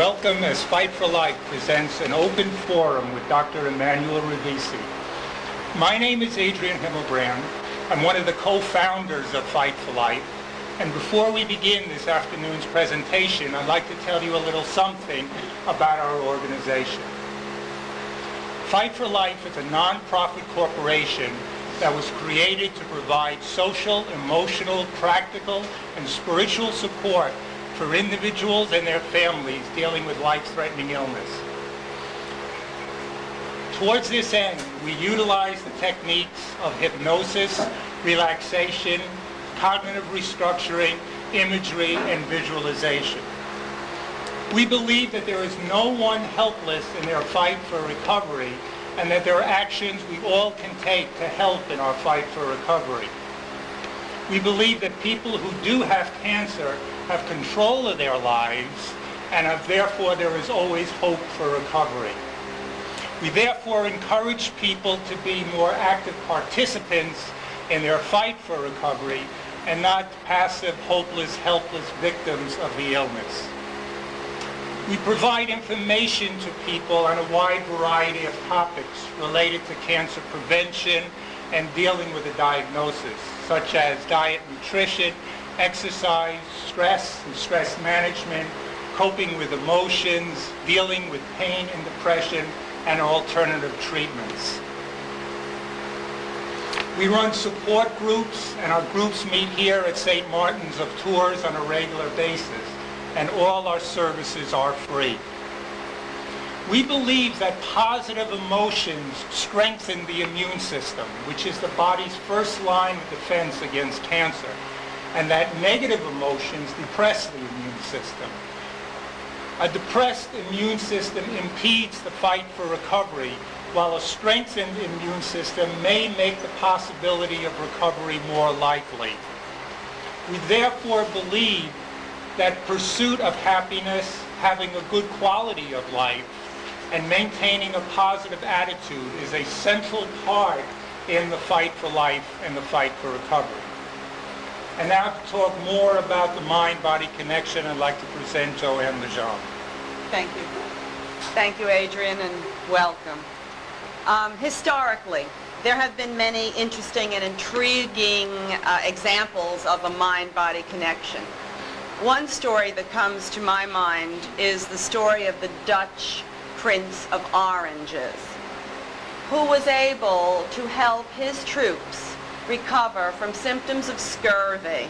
welcome as Fight for Life presents an open forum with Dr. Emanuel Revici. My name is Adrian Himmelbrand. I'm one of the co-founders of Fight for Life. And before we begin this afternoon's presentation, I'd like to tell you a little something about our organization. Fight for Life is a non-profit corporation that was created to provide social, emotional, practical, and spiritual support for individuals and their families dealing with life-threatening illness. Towards this end, we utilize the techniques of hypnosis, relaxation, cognitive restructuring, imagery, and visualization. We believe that there is no one helpless in their fight for recovery, and that there are actions we all can take to help in our fight for recovery. We believe that people who do have cancer have control of their lives, and therefore there is always hope for recovery. We therefore encourage people to be more active participants in their fight for recovery and not passive, hopeless, helpless victims of the illness. We provide information to people on a wide variety of topics related to cancer prevention and dealing with a diagnosis, such as diet, nutrition, exercise, stress and stress management, coping with emotions, dealing with pain and depression, and alternative treatments. We run support groups, and our groups meet here at St. Martin's of Tours on a regular basis, and all our services are free. We believe that positive emotions strengthen the immune system, which is the body's first line of defense against cancer, and that negative emotions depress the immune system. A depressed immune system impedes the fight for recovery, while a strengthened immune system may make the possibility of recovery more likely. We therefore believe that pursuit of happiness, having a good quality of life, and maintaining a positive attitude is a central part in the fight for life and the fight for recovery. And now to talk more about the mind-body connection, I'd like to present Joanne Lejeune. Thank you. Thank you, Adrian, and welcome. Historically, there have been many interesting and intriguing examples of a mind-body connection. One story that comes to my mind is the story of the Dutch Prince of Oranges, who was able to help his troops recover from symptoms of scurvy.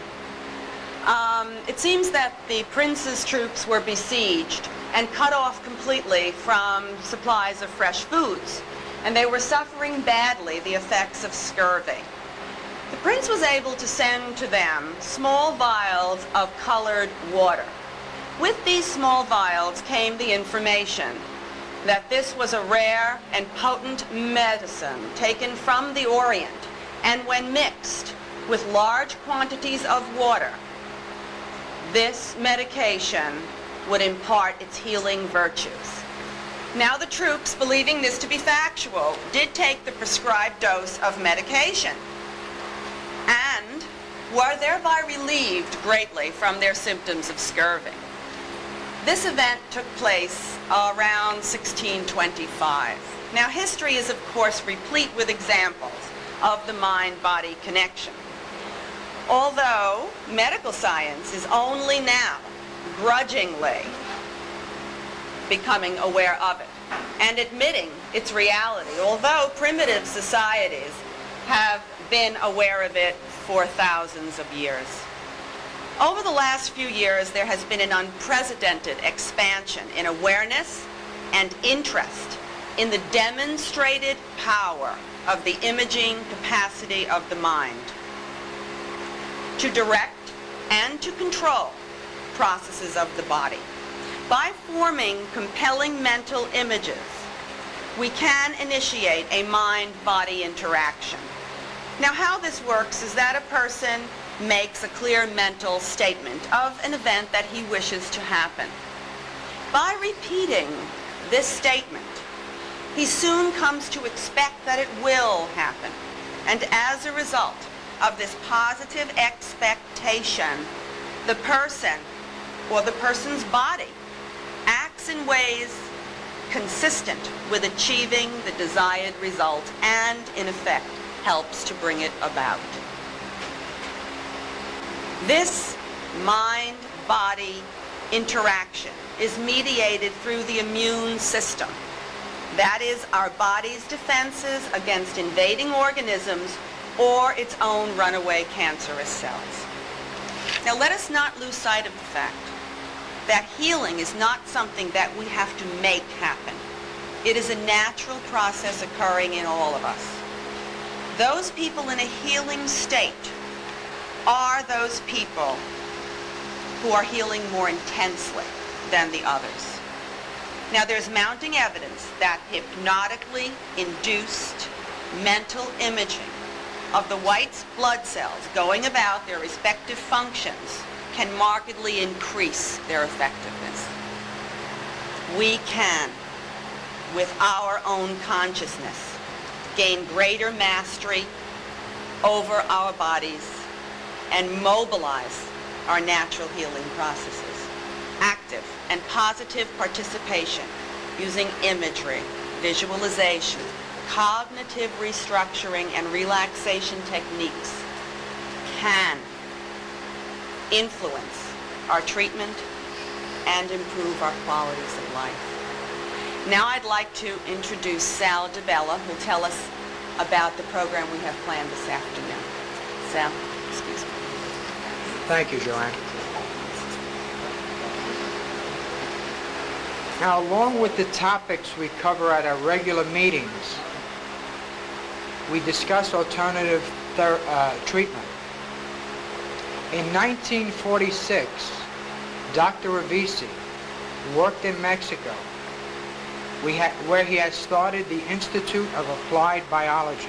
It seems that the prince's troops were besieged and cut off completely from supplies of fresh foods, and they were suffering badly the effects of scurvy. The prince was able to send to them small vials of colored water. With these small vials came the information that this was a rare and potent medicine taken from the Orient, and when mixed with large quantities of water, this medication would impart its healing virtues. Now the troops, believing this to be factual, did take the prescribed dose of medication and were thereby relieved greatly from their symptoms of scurvy. This event took place around 1625. Now history is of course replete with examples of the mind-body connection. Although medical science is only now grudgingly becoming aware of it and admitting its reality, although primitive societies have been aware of it for thousands of years. Over the last few years, there has been an unprecedented expansion in awareness and interest in the demonstrated power of the imaging capacity of the mind to direct and to control processes of the body. By forming compelling mental images, we can initiate a mind-body interaction. Now, how this works is that a person makes a clear mental statement of an event that he wishes to happen. By repeating this statement, he soon comes to expect that it will happen. And as a result of this positive expectation, the person or the person's body acts acts in ways consistent with achieving the desired result and, in effect, helps to bring it about. This mind-body interaction is mediated through the immune system. That is, our body's defenses against invading organisms or its own runaway cancerous cells. Now, let us not lose sight of the fact that healing is not something that we have to make happen. It is a natural process occurring in all of us. Those people in a healing state are those people who are healing more intensely than the others. Now, there's mounting evidence that hypnotically induced mental imaging of the white blood cells going about their respective functions can markedly increase their effectiveness. We can, with our own consciousness, gain greater mastery over our bodies and mobilize our natural healing processes. Active and positive participation using imagery, visualization, cognitive restructuring, and relaxation techniques can influence our treatment and improve our qualities of life. Now I'd like to introduce Sal DeBella, who'll tell us about the program we have planned this afternoon. Sal, excuse me. Thank you, Joanne. Now, along with the topics we cover at our regular meetings, we discuss alternative treatment. In 1946, Dr. Revici worked in Mexico, where he had started the Institute of Applied Biology.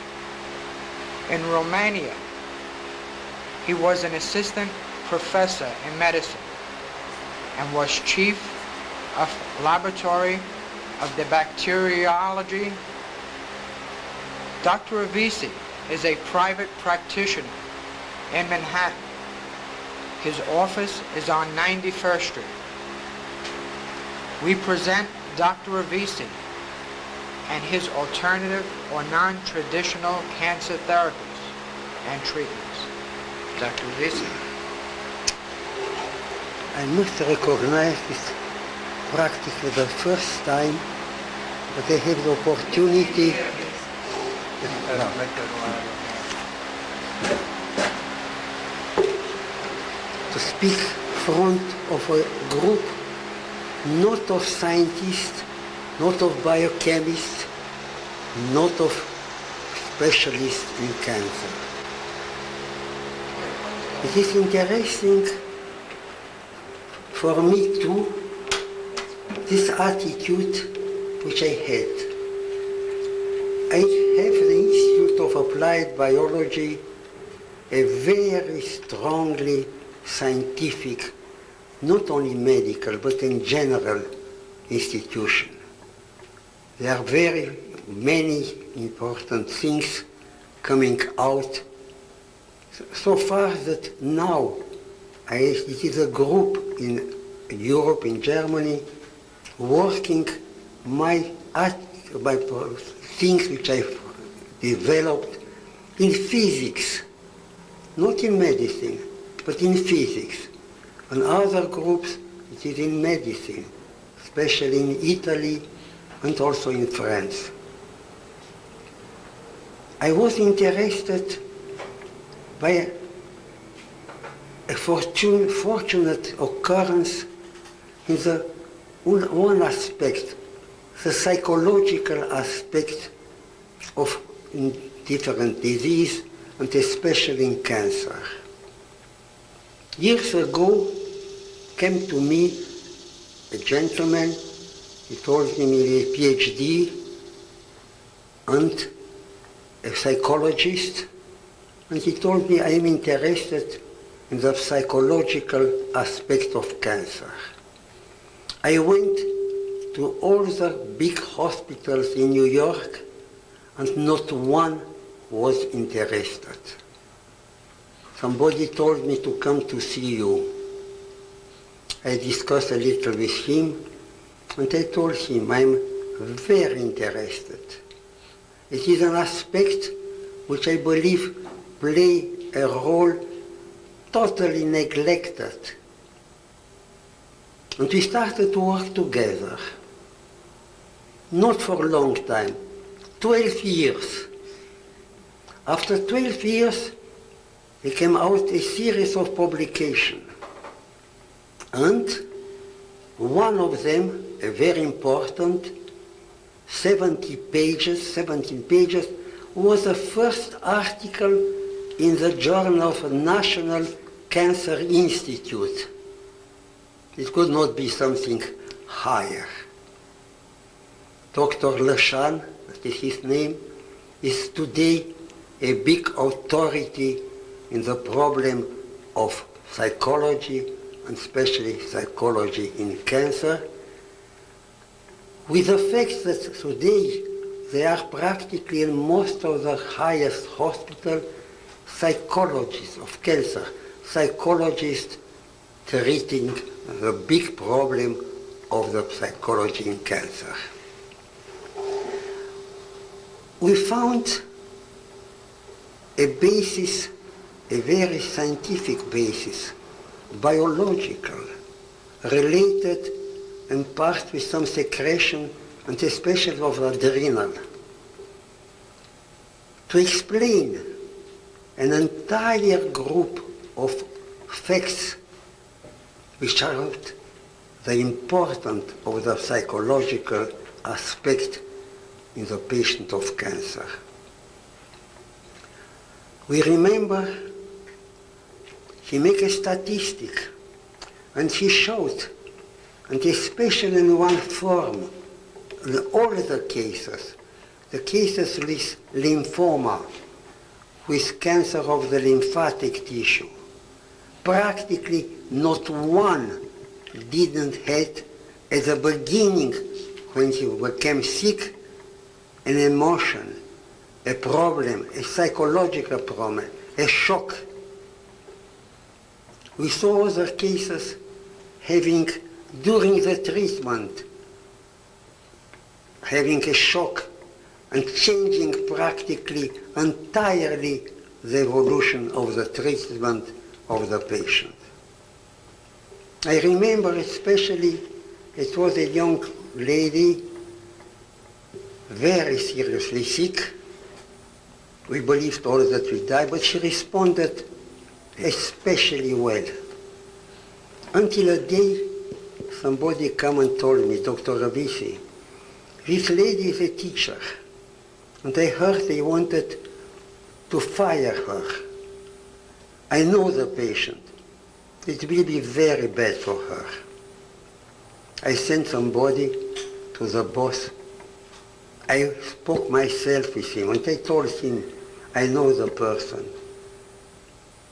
In Romania, he was an assistant professor in medicine and was chief of laboratory of the bacteriology. Dr. Revici is a private practitioner in Manhattan. His office is on 91st Street. We present Dr. Revici and his alternative or non-traditional cancer therapies and treatments. Dr. Revici. I must recognize this practically the first time that I have the opportunity to speak front of a group not of scientists, not of biochemists, not of specialists in cancer. It is interesting for me too, this attitude which I had. I have the Institute of Applied Biology, a very strongly scientific, not only medical, but in general institution. There are very many important things coming out so far that now it is a group in Europe, in Germany, working by things which I've developed in physics, not in medicine, but in physics. And other groups, it is in medicine, especially in Italy and also in France. I was interested by a fortunate occurrence in the one aspect, the psychological aspect of different disease, and especially in cancer. Years ago came to me a gentleman, he told me he had a PhD and a psychologist, and he told me I am interested in the psychological aspect of cancer. I went to all the big hospitals in New York and not one was interested. Somebody told me to come to see you. I discussed a little with him And I told him, I'm very interested. It is an aspect which I believe play a role totally neglected. And we started to work together. Not for a long time, 12 years. After 12 years, there came out a series of publications. And one of them, a very important, 17 pages, was the first article in the Journal of National Cancer Institute. It could not be something higher. Dr. Lechan, that is his name, is today a big authority in the problem of psychology, and especially psychology in cancer, with the fact that today there are practically in most of the highest hospitals psychologists of cancer, psychologists treating the big problem of the psychology in cancer. We found a basis, a very scientific basis, biological, related in part with some secretion and especially of the adrenal, to explain an entire group of facts which are the importance of the psychological aspect in the patient of cancer. We remember he made a statistic and he showed, and especially in one form, all the cases with lymphoma, with cancer of the lymphatic tissue, practically not one didn't have at the beginning, when he became sick, an emotion, a problem, a psychological problem, a shock. We saw other cases having, during the treatment, having a shock and changing practically entirely the evolution of the treatment of the patient. I remember especially it was a young lady, very seriously sick. We believed all that we died, but she responded especially well. Until a day, somebody came and told me, Dr. Revici, this lady is a teacher, and I heard they wanted to fire her. I know the patient. It will be very bad for her. I sent somebody to the boss. I spoke myself with him, and I told him, I know the person.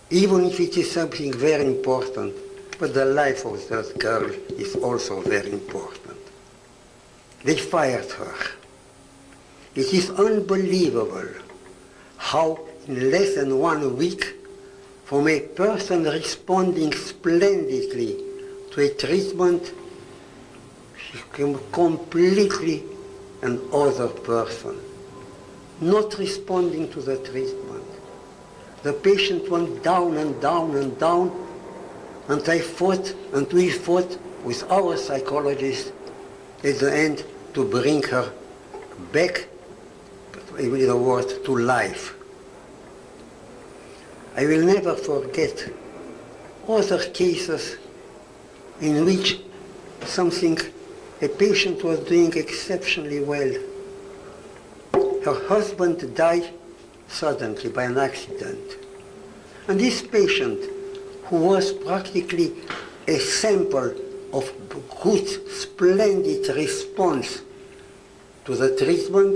Even if it is something very important, but the life of that girl is also very important. They fired her. It is unbelievable how in less than 1 week, from a person responding splendidly to a treatment, she became completely another person, not responding to the treatment. The patient went down and down and down, and I fought, and we fought with our psychologist at the end to bring her back, with the word, to life. I will never forget other cases in which a patient was doing exceptionally well. Her husband died suddenly by an accident. And this patient, who was practically a sample of good, splendid response to the treatment,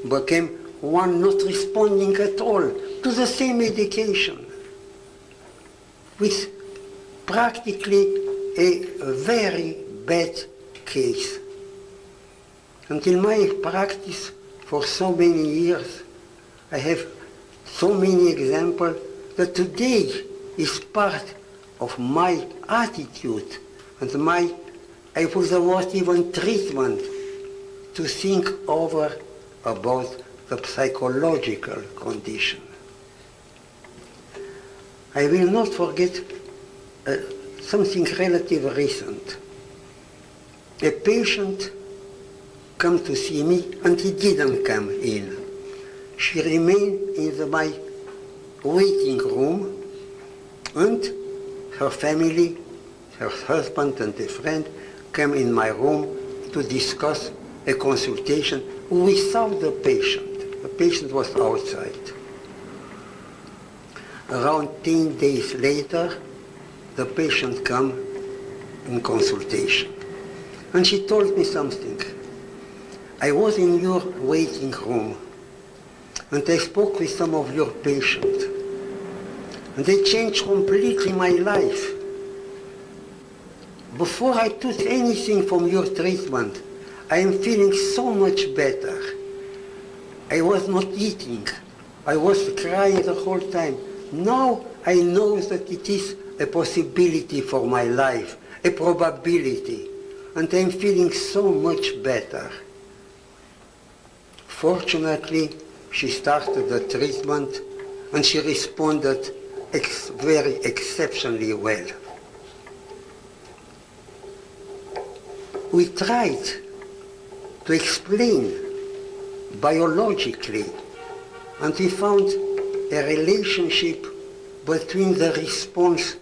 became one not responding at all to the same medication, with practically a very bad case. And in my practice for so many years, I have so many examples that today is part of my attitude and my I put the word even treatment to think over about the psychological condition. I will not forget something relatively recent. A patient come to see me and he didn't come in. She remained in my waiting room, and her family, her husband and a friend came in my room to discuss a consultation without the patient. The patient was outside. Around 10 days later, the patient came in consultation. And she told me something. I was in your waiting room, and I spoke with some of your patients, and they changed completely my life. Before I took anything from your treatment, I am feeling so much better. I was not eating. I was crying the whole time. Now I know that it is a possibility for my life, a probability, and I'm feeling so much better. Fortunately, she started the treatment and she responded very exceptionally well. We tried to explain biologically, and we found a relationship between the response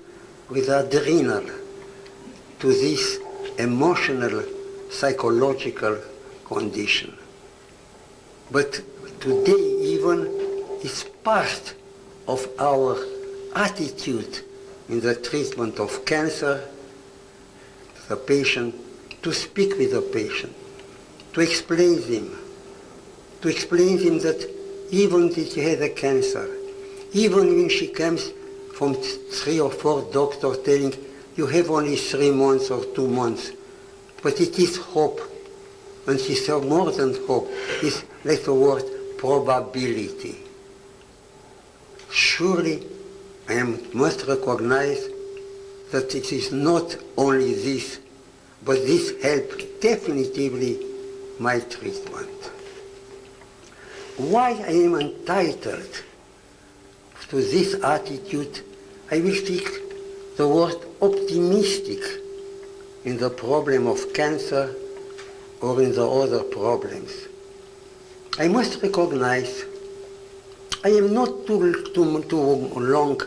with adrenal to this emotional, psychological condition. But today even is part of our attitude in the treatment of cancer, the patient, to speak with the patient, to explain him that even if he has a cancer, even when she comes from 3 or 4 doctors telling you have only 3 months or 2 months, but it is hope, and she said more than hope, is like the word probability. Surely I must recognize that it is not only this, but this helped definitively my treatment. Why I am entitled to this attitude, I will speak the word optimistic in the problem of cancer or in the other problems. I must recognize I am not too long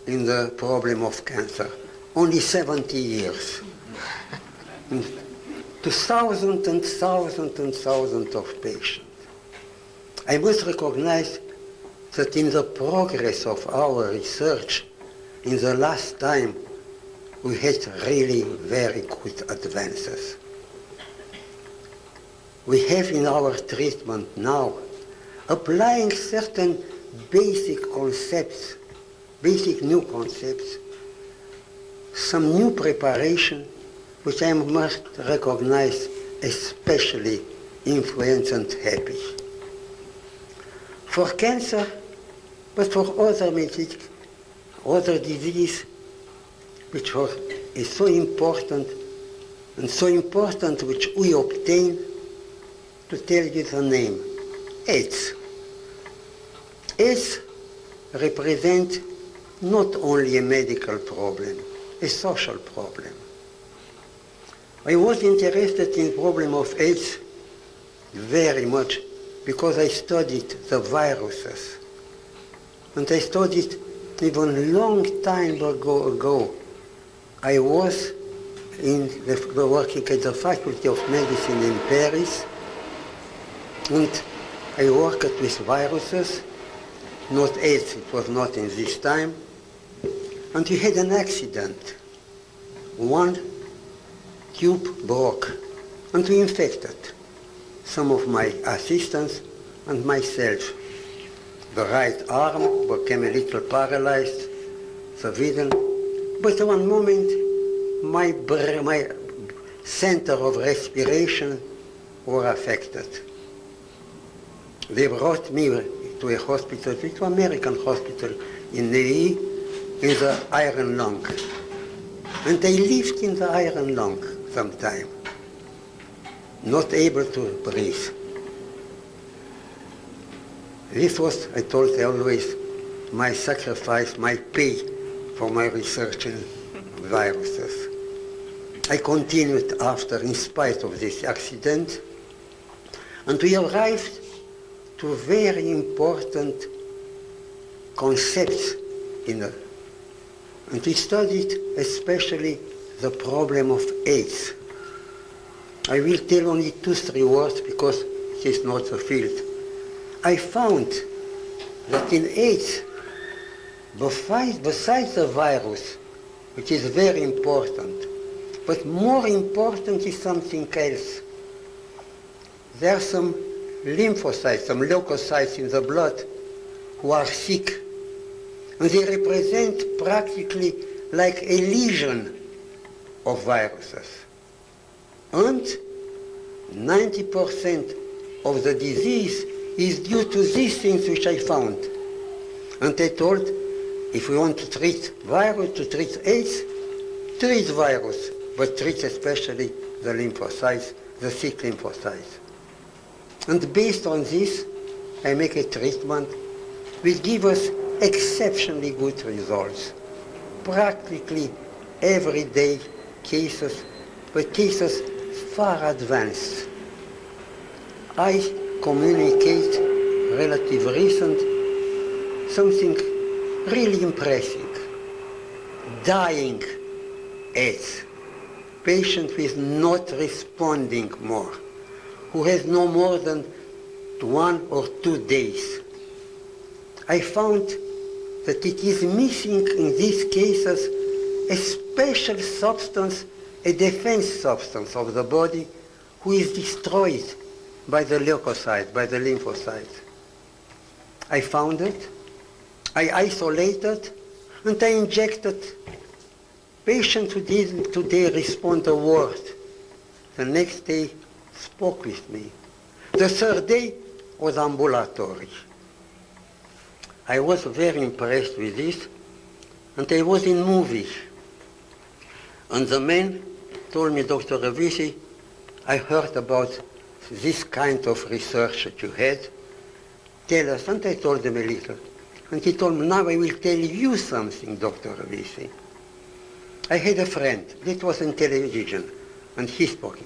in the problem of cancer, only 70 years. To thousands and thousands and thousands of patients. I must recognize that in the progress of our research, in the last time, we had really very good advances. We have in our treatment now, applying certain basic concepts, basic new concepts, some new preparation, which I must recognize especially influential and happy. For cancer, but for other disease, which is so important, and so important which we obtain, to tell you the name, AIDS. AIDS represents not only a medical problem, a social problem. I was interested in the problem of AIDS very much because I studied the viruses. And I studied even a long time ago. I was working at the Faculty of Medicine in Paris, and I worked with viruses, not AIDS, it was not in this time. And we had an accident. One tube broke, and we infected some of my assistants and myself. The right arm became a little paralyzed, the vision, but at one moment my center of respiration were affected. They brought me to a hospital, to an American hospital in Neuilly, in the iron lung. And I lived in the iron lung sometime, not able to breathe. This was, I told always, my sacrifice, my pay for my research in viruses. I continued after, in spite of this accident, and we arrived to very important concepts and we studied especially the problem of AIDS. I will tell only 2-3 words because it is not the field. I found that in AIDS, besides the virus, which is very important, but more important is something else. There are some lymphocytes, some leukocytes in the blood who are sick, and they represent practically like a legion of viruses. And 90% of the disease is due to these things which I found. And I told, if we want to treat virus, to treat AIDS, treat virus, but treat especially the lymphocytes, the sick lymphocytes. And based on this, I make a treatment which gives us exceptionally good results. Practically everyday cases, but cases far advanced. I communicate relative recent something really impressive. Dying AIDS. Patient who is not responding more, who has no more than 1 or 2 days. I found that it is missing in these cases a special substance, a defense substance of the body, who is destroyed by the leukocyte, by the lymphocyte. I found it, I isolated, and I injected. Patients who didn't today respond a word, the next day spoke with me. The third day was ambulatory. I was very impressed with this, and I was in movies. And the man told me, Dr. Revici, I heard about this kind of research that you had. Tell us. And I told him a little. And he told me, now I will tell you something, Dr. Revici. I had a friend, that was on television, and he spoke.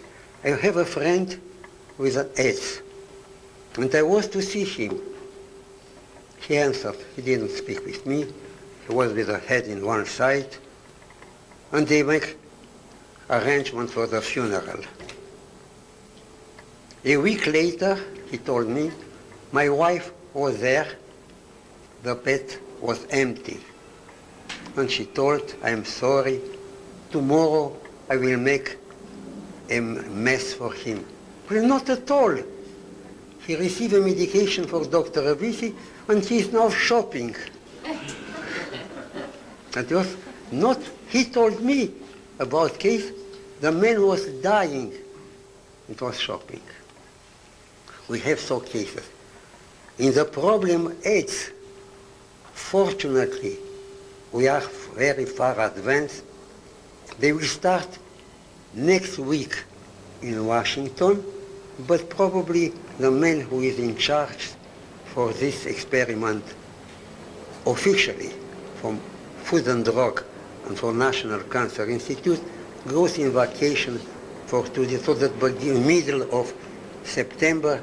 I have a friend with an AIDS, and I was to see him. He answered, he didn't speak with me, he was with a head in one side, and they make arrangement for the funeral. A week later, he told me, my wife was there, the bed was empty. And she told, I'm sorry, tomorrow I will make a mess for him. Well, not at all. He received a medication for Dr. Revici, and he is now shopping. It was not, he told me about case, the man was dying. It was shopping. We have so cases. In the problem AIDS, fortunately, we are very far advanced. They will start next week in Washington, but probably the man who is in charge for this experiment officially from Food and Drug and for National Cancer Institute goes in vacation for 2 days, so that by the middle of September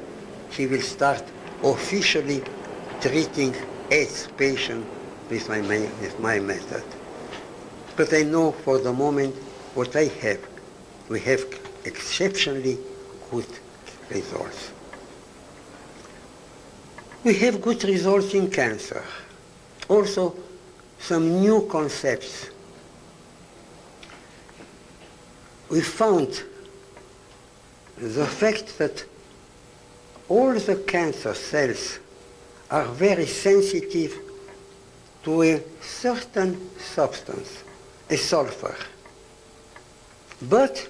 he will start officially treating AIDS patients with my method. But I know for the moment what I have. We have exceptionally good results. We have good results in cancer. Also, some new concepts. We found the fact that all the cancer cells are very sensitive to a certain substance, a sulfur. But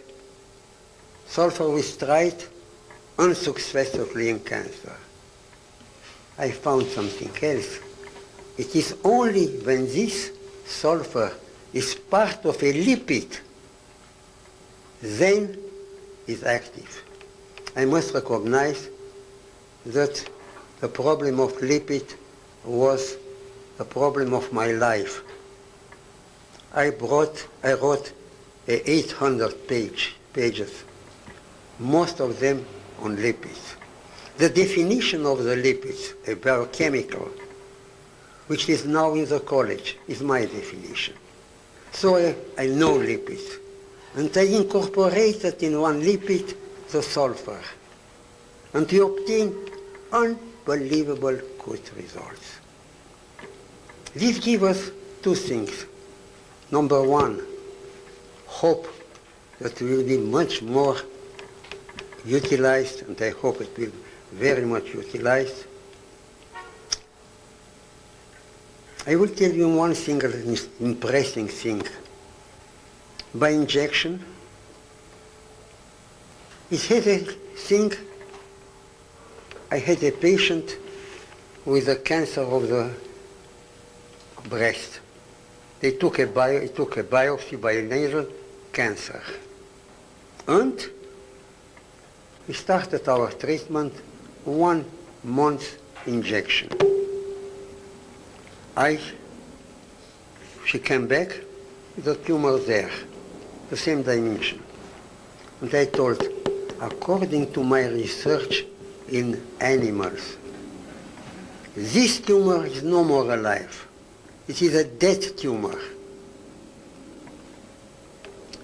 sulfur was tried unsuccessfully in cancer. I found something else. It is only when this sulfur is part of a lipid then is active. I must recognize that the problem of lipid was the problem of my life. I wrote 800 pages, most of them on lipids. The definition of the lipids, a biochemical, which is now in the college, is my definition. So I know lipids. And I incorporated in one lipid the sulfur. And we obtained unbelievable good results. This gives us two things. Number one, hope that we will be much more utilized, and I hope it will be very much utilized. I will tell you one single impressive thing. By injection, it had a thing. I had a patient with a cancer of the breast. They took a biopsy by nasal cancer. And we started our treatment 1 month injection. She came back with a tumor there, the same dimension. And I told, according to my research in animals, this tumor is no more alive. It is a dead tumor.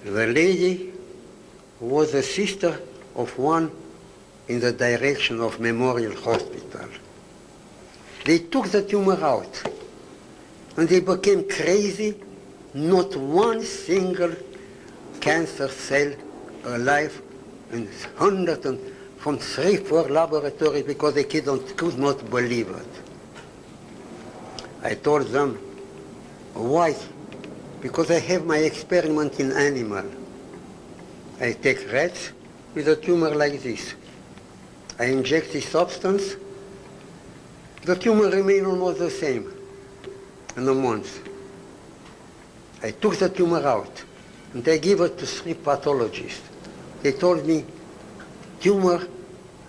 The lady was a sister of one in the direction of Memorial Hospital. They took the tumor out, and they became crazy. Not one single cancer cell alive, and hundreds from 3-4 laboratories, because they could not believe it. I told them, why? Because I have my experiment in animal. I take rats with a tumor like this. I inject this substance. The tumor remains almost the same in a month. I took the tumor out, and I gave it to 3 pathologists. They told me, tumor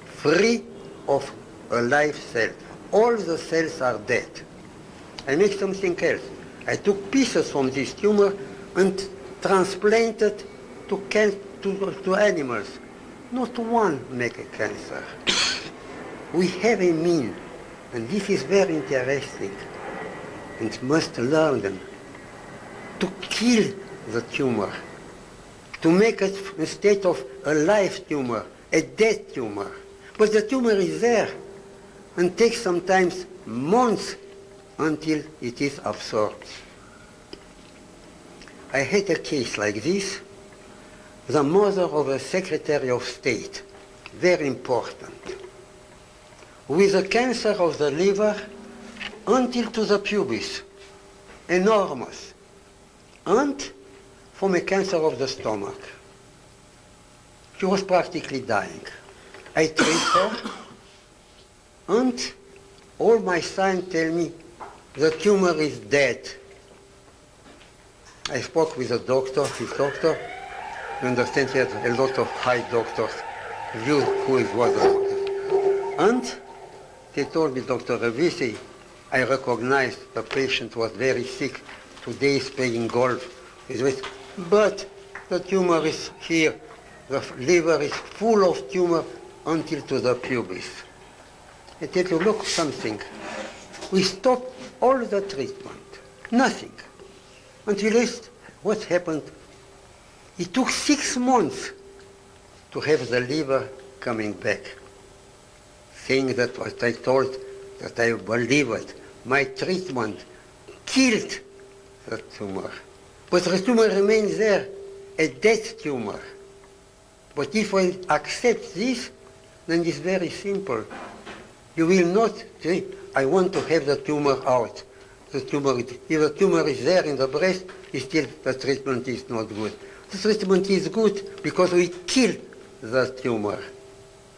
free of a live cell. All the cells are dead. I make something else. I took pieces from this tumor and transplanted to animals. Not one make a cancer. We have a mean, and this is very interesting, and must learn them, to kill the tumor, to make it, instead of a live tumor, a dead tumor. But the tumor is there, and takes sometimes months until it is absorbed. I had a case like this. The mother of a Secretary of State, very important, with a cancer of the liver until to the pubis, enormous, and from a cancer of the stomach. She was practically dying. I treat her, and all my signs tell me the tumor is dead. I spoke with a doctor, his doctor. You understand, he had a lot of high doctors, knew who it was. And they told me, Dr. Revici, I recognized the patient was very sick. Today he's playing golf. But the tumor is here. The liver is full of tumor until to the pubis. I tell you, look something. We stopped all the treatment. Nothing. Until what happened? It took 6 months to have the liver coming back. Saying that what I told, that I believe it. My treatment killed the tumor. But the tumor remains there, a dead tumor. But if I accept this, then it's very simple. You will not say, I want to have the tumor out. If the tumor is there in the breast, still the treatment is not good. The treatment is good because we kill the tumor.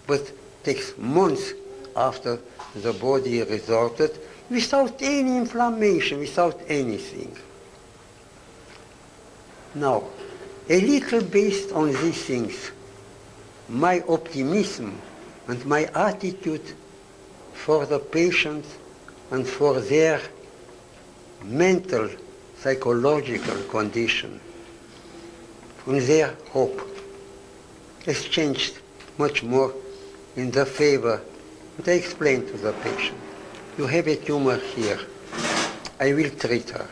But it takes months after the body resorted without any inflammation, without anything. Now, A little based on these things, my optimism and my attitude for the patients and for their mental, psychological condition, and their hope has changed much more in the favor. And I explained to the patient, you have a tumor here. I will treat her.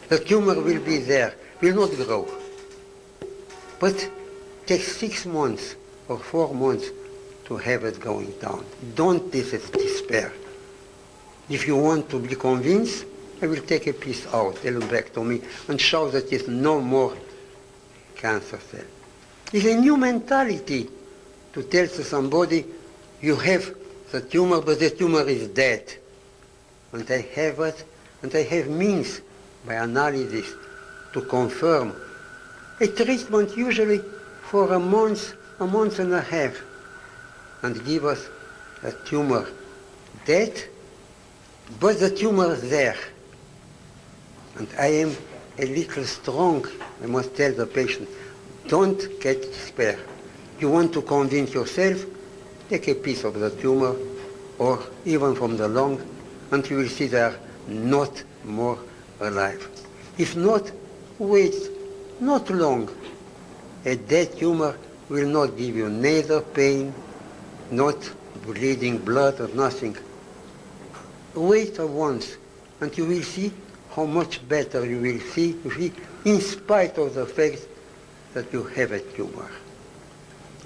The tumor will be there, will not grow. But it takes 6 months or 4 months to have it going down. Don't despair. If you want to be convinced, I will take a piece out, lumpectomy, and show that it's no more cancer cell. It's a new mentality to tell to somebody, you have the tumor, but the tumor is dead. And I have it, and I have means by analysis to confirm. A treatment usually for a month and a half, and give us a tumor dead, but the tumor is there. And I am a little strong. I must tell the patient, don't get despair. You want to convince yourself, take a piece of the tumor, or even from the lung, and you will see they are not more alive. If not, wait, not long. A dead tumor will not give you neither pain, not bleeding blood or nothing. Wait once, and you will see how much better you will see in spite of the fact that you have a tumor.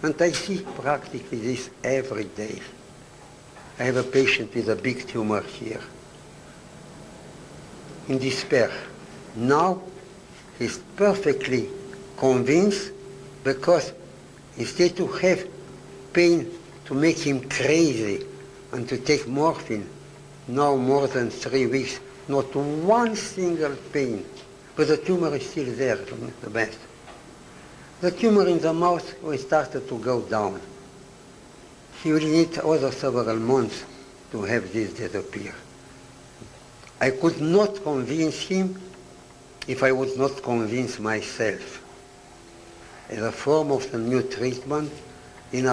And I see practically this every day. I have a patient with a big tumor here, in despair. Now he's perfectly convinced, because instead to have pain to make him crazy and to take morphine, now more than 3 weeks, not one single pain, but the tumor is still there, the best. The tumor in the mouth started to go down. He will need other several months to have this disappear. I could not convince him if I would not convince myself. As a form of the new treatment in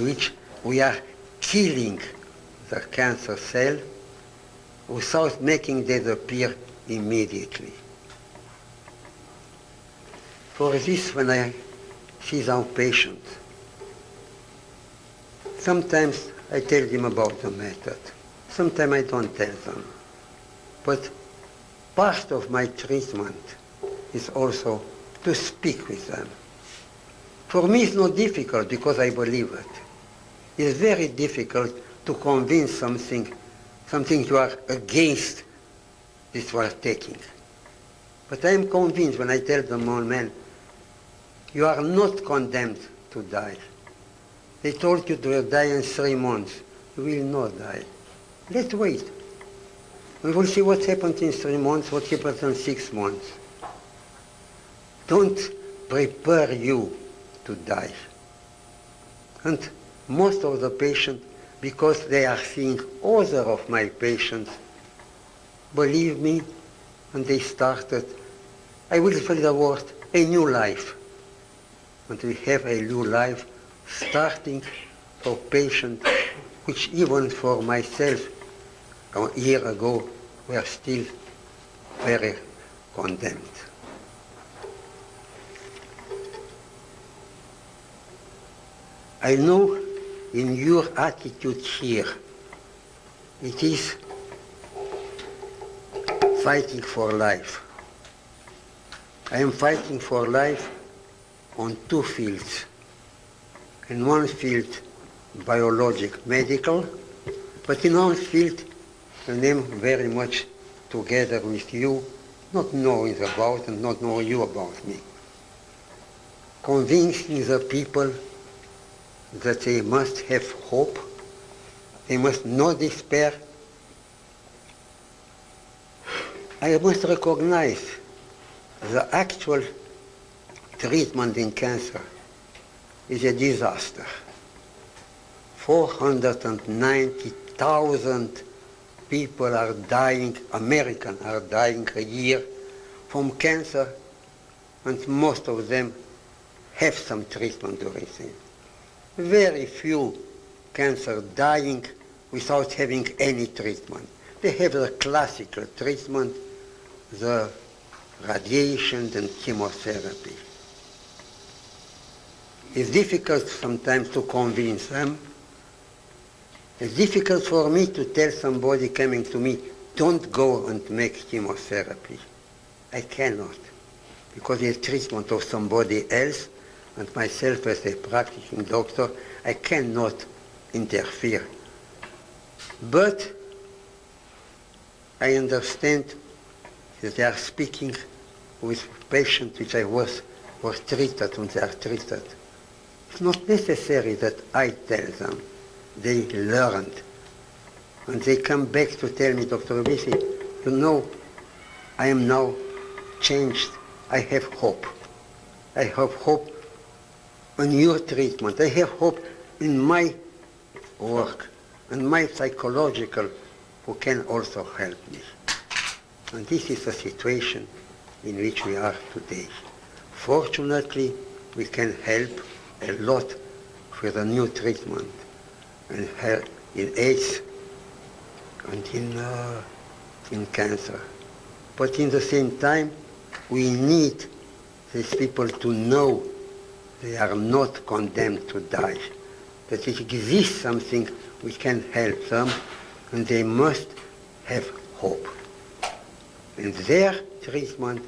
which we are killing the cancer cell without making it disappear immediately. For this, when I see some patients, sometimes I tell them about the method. Sometimes I don't tell them. But part of my treatment is also to speak with them. For me it's not difficult because I believe it. It's very difficult to convince something you are against this you are taking. But I am convinced when I tell them, old man, you are not condemned to die. They told you to die in 3 months. You will not die. Let's wait. We will see what happens in 3 months, what happens in 6 months. Don't prepare you to die. And most of the patients, because they are seeing other of my patients, believe me, and they started, I will say the word, a new life. And we have a new life starting for patients, which even for myself, a year ago, were still very condemned. I know in your attitude here, it is fighting for life. I am fighting for life on 2 fields. In one field, biologic, medical, but in one field, I am very much together with you, not knowing about and not knowing you about me. Convincing the people that they must have hope, they must not despair. I must recognize the actual treatment in cancer is a disaster. 490,000 people are dying, Americans are dying a year from cancer, and most of them have some treatment during it. Very few cancer dying without having any treatment. They have the classical treatment, the radiation and chemotherapy. It's difficult sometimes to convince them. It's difficult for me to tell somebody coming to me, don't go and make chemotherapy. I cannot, because it's treatment of somebody else, and myself as a practicing doctor, I cannot interfere. But I understand that they are speaking with patients which were treated when they are treated. It's not necessary that I tell them. They learned. And they come back to tell me, Dr. Revici, you know, I am now changed. I have hope. I have hope on your treatment. I have hope in my work and my psychological who can also help me. And this is the situation in which we are today. Fortunately, we can help a lot with a new treatment and help in AIDS and in cancer. But in the same time, we need these people to know they are not condemned to die, that it exists something which can help them, and they must have hope. In their treatment,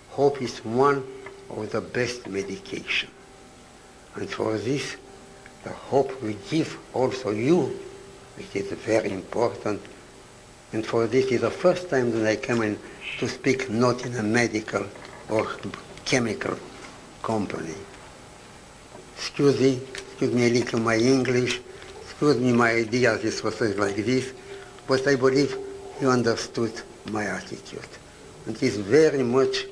hope is one of the best medication. And for this, the hope we give also you, which is very important. And for this is the first time that I come in to speak not in a medical or chemical company. Excuse me a little my English, excuse me my ideas, this was like this, but I believe you understood my attitude. And it is very much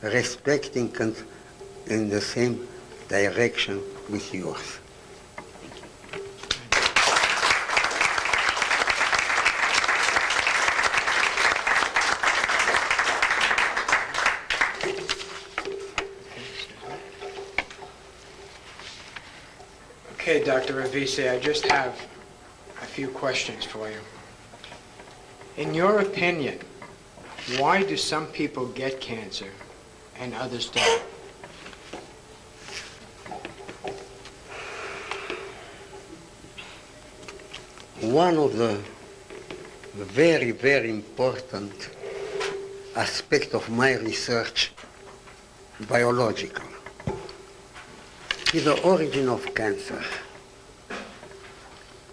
respecting and in the same direction with yours. Okay, Dr. Revici, I just have a few questions for you. In your opinion, why do some people get cancer and others don't? One of the very important aspects of my research, biological, is the origin of cancer.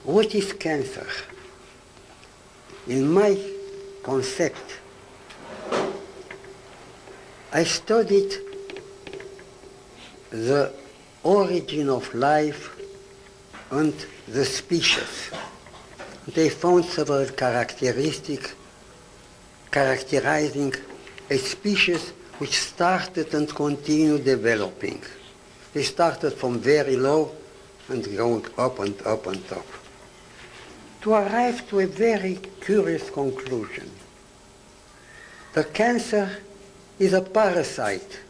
What is cancer? In my concept, I studied the origin of life and the species. They found several characteristics characterizing a species which started and continued developing. They started from very low and going up and up and up, to arrive to a very curious conclusion. The cancer is a parasite,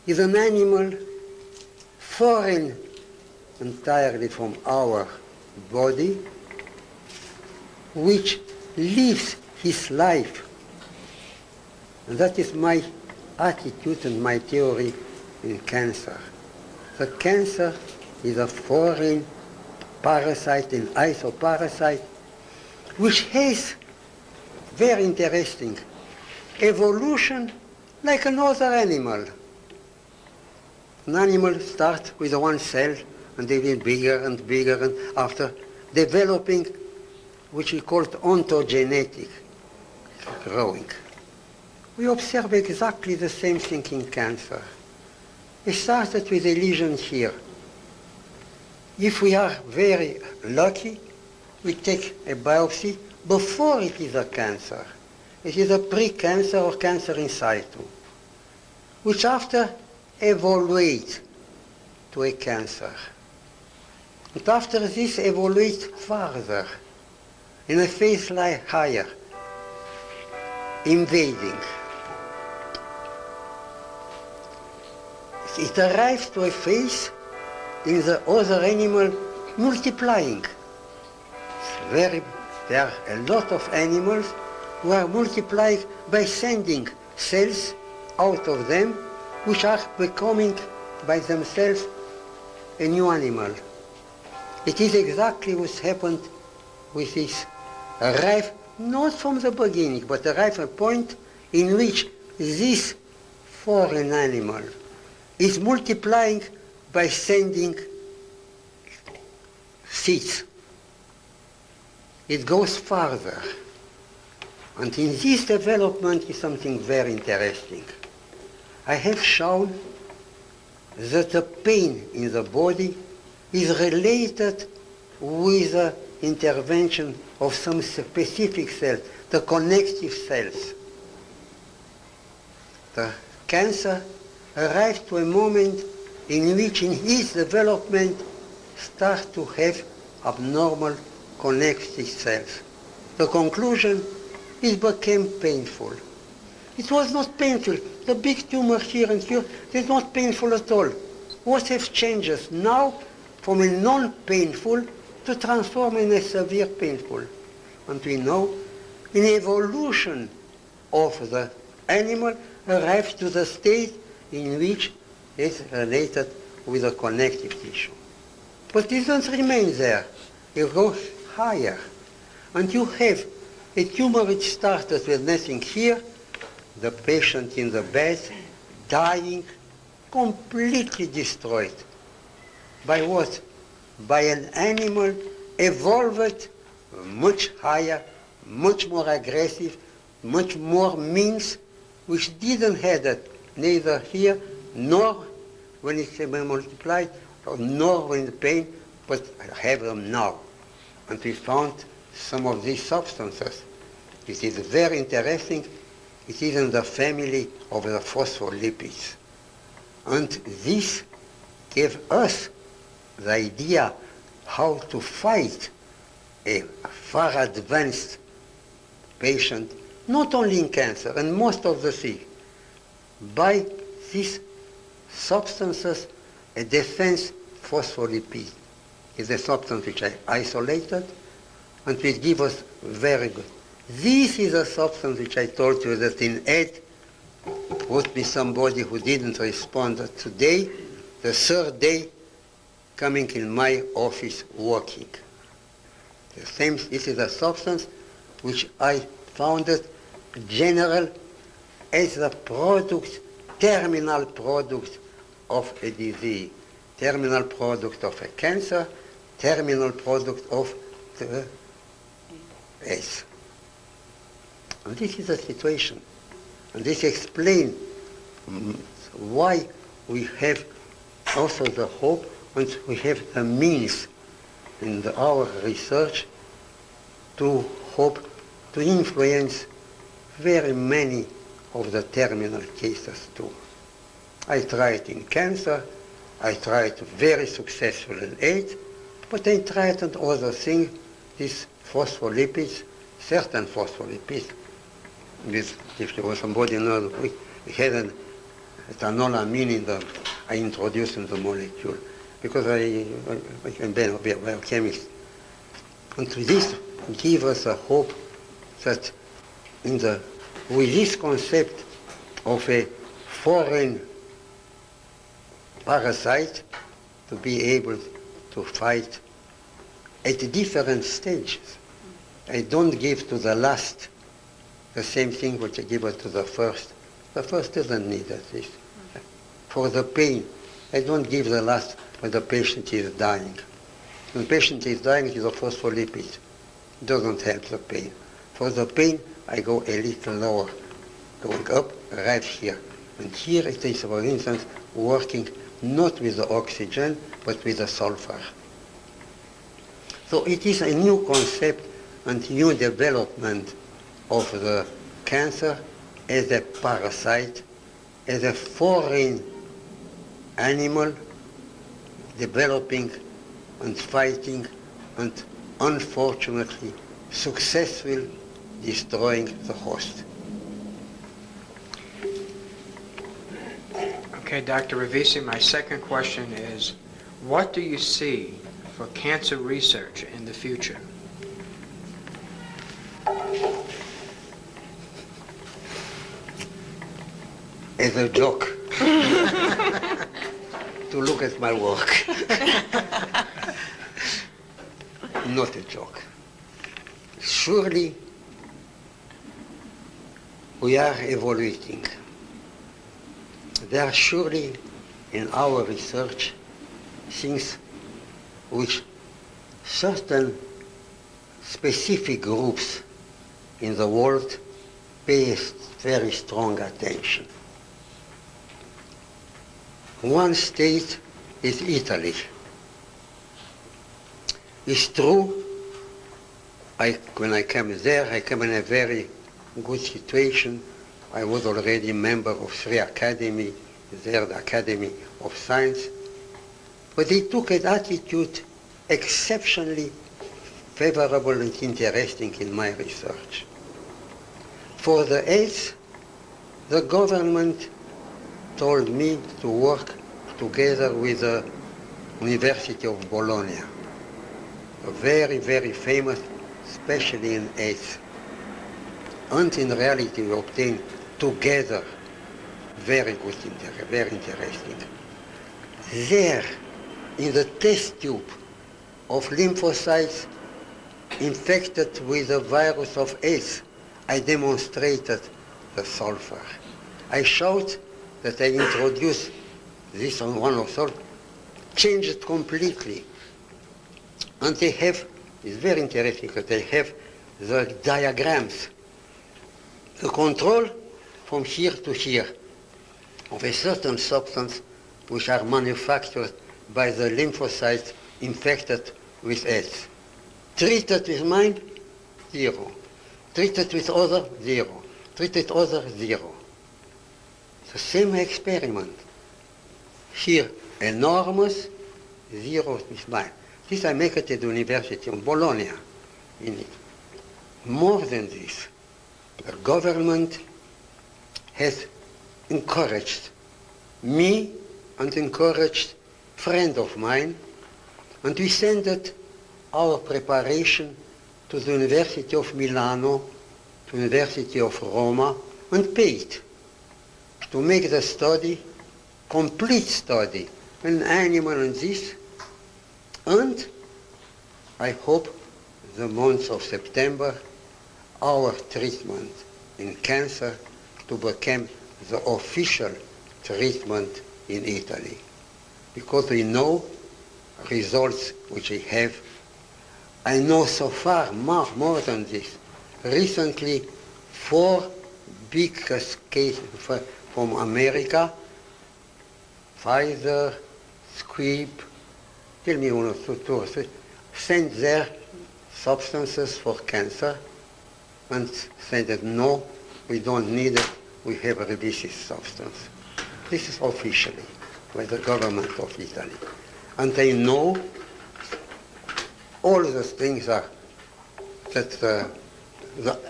is an animal foreign entirely from our body, which lives his life. And that is my attitude and my theory in cancer. The cancer is a foreign parasite, an isoparasite, which has, very interesting, evolution like another animal. An animal starts with one cell and they get bigger and bigger, and after developing, which we call ontogenetic, growing. We observe exactly the same thing in cancer. It started with a lesion here. If we are very lucky, we take a biopsy before it is a cancer. It is a pre-cancer or cancer in situ, which after evolutes to a cancer. And after this evolutes further, in a phase like higher, invading. it arrives to a phase in the other animal multiplying. There are a lot of animals who are multiplying by sending cells out of them, which are becoming by themselves a new animal. It is exactly what happened with this arrive, not from the beginning, but arrive at a point in which this foreign animal is multiplying by sending seeds. It goes farther. And in this development is something very interesting. I have shown that the pain in the body is related with the intervention of some specific cells, the connective cells. The cancer arrives to a moment in which in its development starts to have abnormal connective cells. The conclusion, it became painful. It was not painful. The big tumor here and here is not painful at all. What has changed now from a non-painful to transform in a severe painful? And we know in evolution of the animal arrives to the state in which it's related with the connective tissue. But it doesn't remain there. It goes higher. And you have a tumor which started with nothing here, the patient in the bed, dying, completely destroyed. By what? By an animal evolved much higher, much more aggressive, much more means, which didn't have that, neither here, nor when it's multiplied, nor when the pain, but have them now. And we found some of these substances. It is very interesting. It is in the family of the phospholipids. And this gave us the idea how to fight a far advanced patient, not only in cancer, and most of the things, by these substances, a defense phospholipid is a substance which I isolated and which gives us very good. This is a substance which I told you that in aid would be somebody who didn't respond today, the third day coming in my office working. The same, this is a substance which I founded general as the product, terminal product of a disease, terminal product of a cancer, terminal product of the AIDS. And this is the situation. And this explains why we have also the hope and we have the means in our research to hope to influence very many of the terminal cases too. I tried in cancer, I tried very successful in AIDS, but I tried on other things, these phospholipids, certain phospholipids. If there was somebody knows, we had an ethanolamine in the, I introduced in the molecule, because I'm a biochemist. And this gives us a hope that with this concept of a foreign parasite to be able to fight at different stages. I don't give to the last the same thing which I give it to the first. The first doesn't need this. For the pain, I don't give the last when the patient is dying. When the patient is dying, it is a phospholipid. It doesn't help the pain. For the pain, I go a little lower, going up right here. And here it is, for instance, working not with the oxygen, but with the sulfur. So it is a new concept and new development of the cancer as a parasite, as a foreign animal developing and fighting and unfortunately successful destroying the host. Okay, Dr. Revici, my second question is, what do you see for cancer research in the future? As a joke, to look at my work. Not a joke. Surely we are evaluating. There are surely in our research things which certain specific groups in the world pay very strong attention. One state is Italy. It's true, when I came there, I came in a very good situation. I was already a member of 3 academies, there the Academy of Science. But they took an attitude exceptionally favorable and interesting in my research. For the AIDS, the government told me to work together with the University of Bologna, a very, very famous, especially in AIDS. And in reality, we obtained together very good, very interesting. There, in the test tube of lymphocytes infected with the virus of AIDS, I demonstrated the sulfur. I showed that I introduced this on one of salt, changed it completely. And they have, it's very interesting that they have the diagrams, the control from here to here of a certain substance which are manufactured by the lymphocytes infected with AIDS. Treated with mine, 0. Treated with other, 0. Treated other, 0. The same experiment. Here, enormous, 0 with mine. This I make it at the University of Bologna. More than this, the government has encouraged me and encouraged a friend of mine, and we sent our preparation to the University of Milano, to the University of Roma, and paid to make the study, complete study, an animal and this, and I hope the month of September, our treatment in cancer to become the official treatment in Italy. Because we know results which we have. I know so far more than this. Recently, 4 big cases from America, Pfizer, Squib, tell me 1 or 2 or 3, sent their substances for cancer and said that no, we don't need it, we have a Revici substance. This is officially by the government of Italy. And I know all those things are that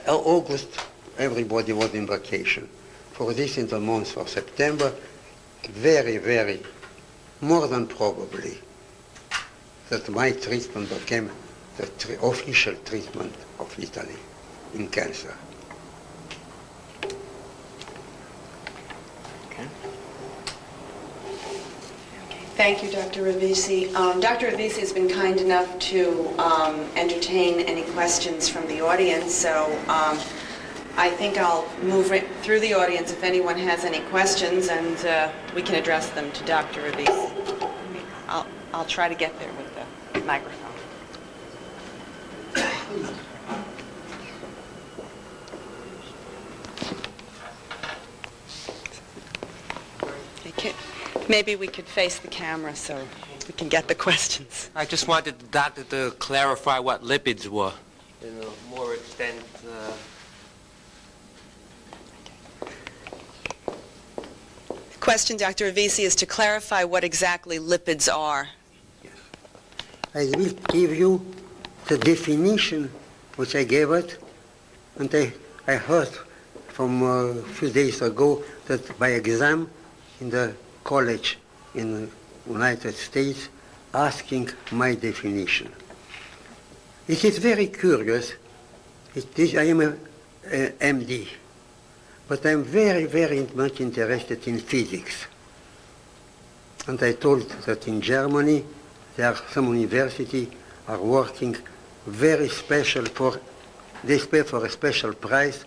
August, everybody was in vacation. For this in the month of September, very, very, more than probably, that my treatment became the official treatment of Italy in cancer. Thank you, Dr. Revici. Dr. Revici has been kind enough to entertain any questions from the audience, so I think I'll move right through the audience if anyone has any questions, and we can address them to Dr. Revici. I'll try to get there with the microphone. Okay. Maybe we could face the camera so we can get the questions. I just wanted the doctor to clarify what lipids were in a more extent. The question, Dr. Revici, is to clarify what exactly lipids are. Yes. I will give you the definition which I gave it, and I heard from a few days ago that by exam in the college in the United States asking my definition. It is very curious. I am a MD, but I'm very, very much interested in physics. And I told that in Germany, there are some universities are working very special they pay for a special price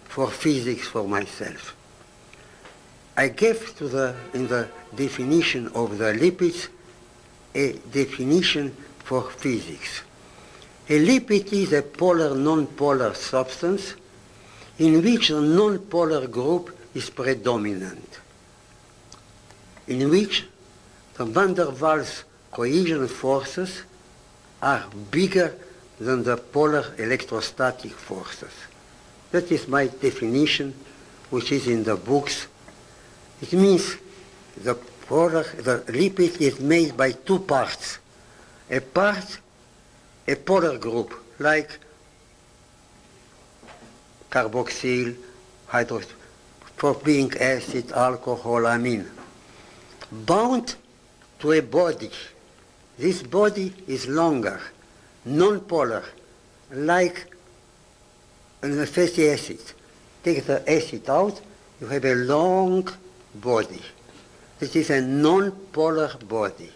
for physics for myself. I gave in the definition of the lipids a definition for physics. A lipid is a polar non-polar substance in which the non-polar group is predominant, in which the van der Waals cohesion forces are bigger than the polar electrostatic forces. That is my definition, which is in the books. It means the lipid is made by two parts. A part, a polar group, like carboxyl, forbic acid, alcohol, amine, bound to a body. This body is longer, non-polar, like an fatty acid. Take the acid out, you have a long body. This is a non-polar body.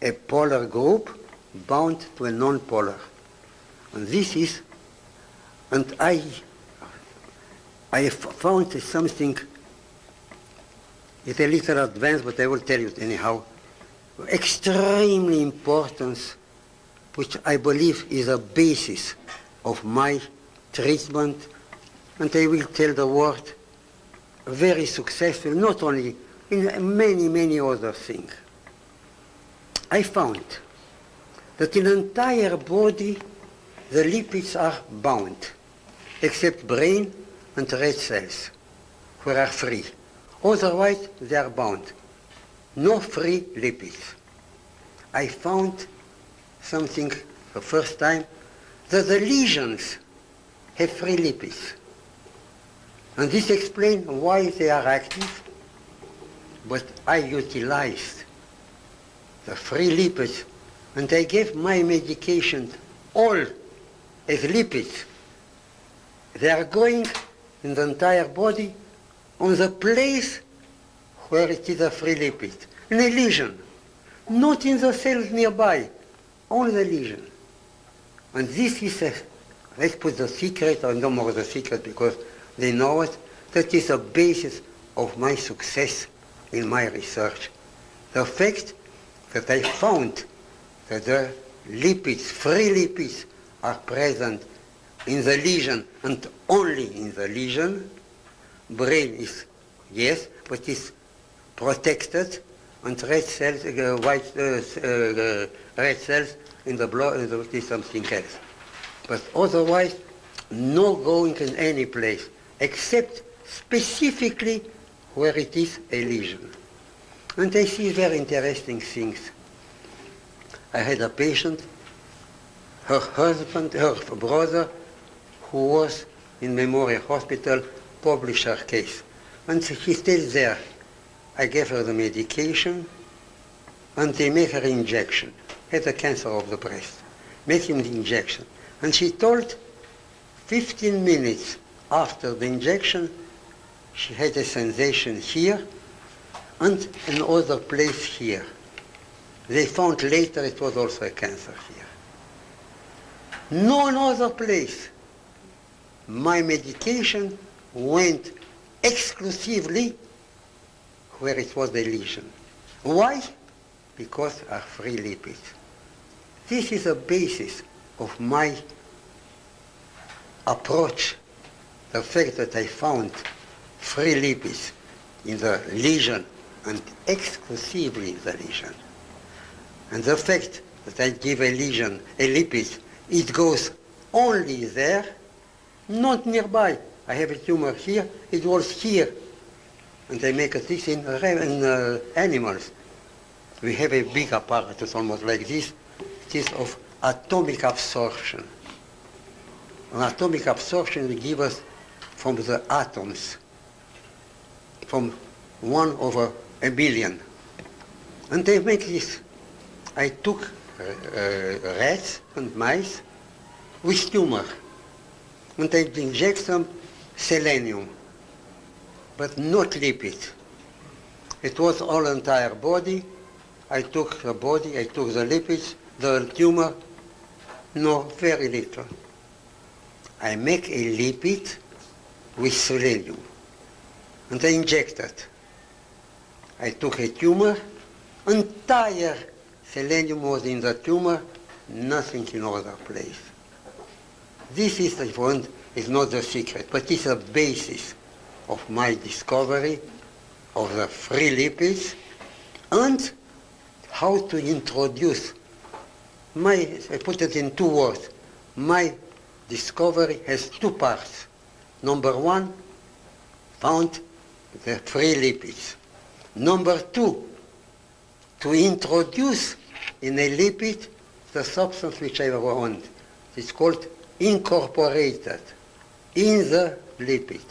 A polar group bound to a non-polar. And this is, and I found something, it's a little advanced, but I will tell you anyhow, extremely important, which I believe is a basis of my treatment, and I will tell the world, very successful, not only in many, many other things. I found that in the entire body, the lipids are bound, except brain and red cells, which are free. Otherwise, they are bound. No free lipids. I found something the first time, that the lesions have free lipids. And this explains why they are active, but I utilized the free lipids, and I gave my medication all as lipids. They are going in the entire body on the place where it is a free lipid, in a lesion, not in the cells nearby, only the lesion. And this is let's put the secret, or no more the secret because they know it, that is the basis of my success in my research. The fact that I found that the lipids, free lipids, are present in the lesion and only in the lesion. Brain is, yes, but is protected, and red cells, red cells in the blood is something else. But otherwise, no going in any place, except specifically where it is a lesion. And I see very interesting things. I had a patient, her husband, her brother, who was in Memorial Hospital, published her case. And she's still there. I gave her the medication, and they make her injection. Had a cancer of the breast. Make him the injection. And she told 15 minutes after the injection, she had a sensation here and another place here. They found later it was also a cancer here. No other place. My medication went exclusively where it was a lesion. Why? Because of free lipids. This is the basis of my approach. The fact that I found free lipids in the lesion and exclusively in the lesion. And the fact that I give a lesion, a lipid, it goes only there, not nearby. I have a tumor here, it was here. And I make this in animals. We have a big apparatus almost like this. It is of atomic absorption. An atomic absorption will give us from the atoms, from 1 over a million. And they make this. I took rats and mice with tumor, and I inject them selenium, but not lipid. It was all entire body. I took the body, I took the lipids, the tumor, no, very little. I make a lipid with selenium, and I inject it. I took a tumor, entire selenium was in the tumor, nothing in other place. This is the point, is not the secret, but it's the basis of my discovery of the free lipids and how to introduce my, I put it in 2 words, my discovery has 2 parts. Number 1, found the free lipids. Number 2, to introduce in a lipid the substance which I want. It's called incorporated in the lipid.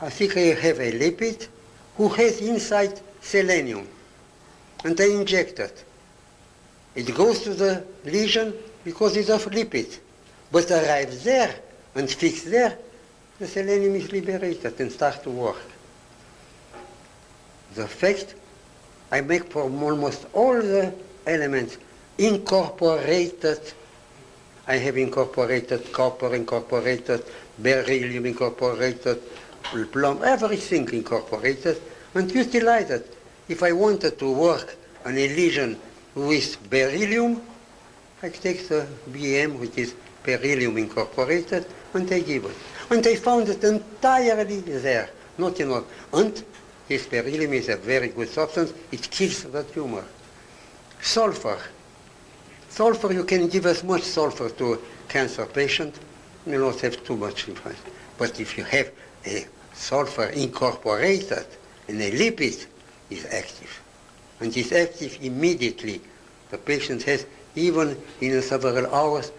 I think I have a lipid who has inside selenium, and I inject it. It goes to the lesion because it's a lipid, but arrives there and fixed there, the selenium is liberated and starts to work. The fact I make from almost all the elements incorporated. I have incorporated copper, incorporated beryllium, incorporated plum, everything incorporated and utilize it. If I wanted to work on a lesion with beryllium, I take the BM, which is beryllium incorporated, and I give it. And I found it entirely there, not in all. And this beryllium is a very good substance. It kills the tumor. Sulfur. Sulfur, you can give as much sulfur to a cancer patient. You not have too much influence. But if you have a sulfur incorporated in a lipid, it's active. And it's active immediately. The patient has, even in several hours,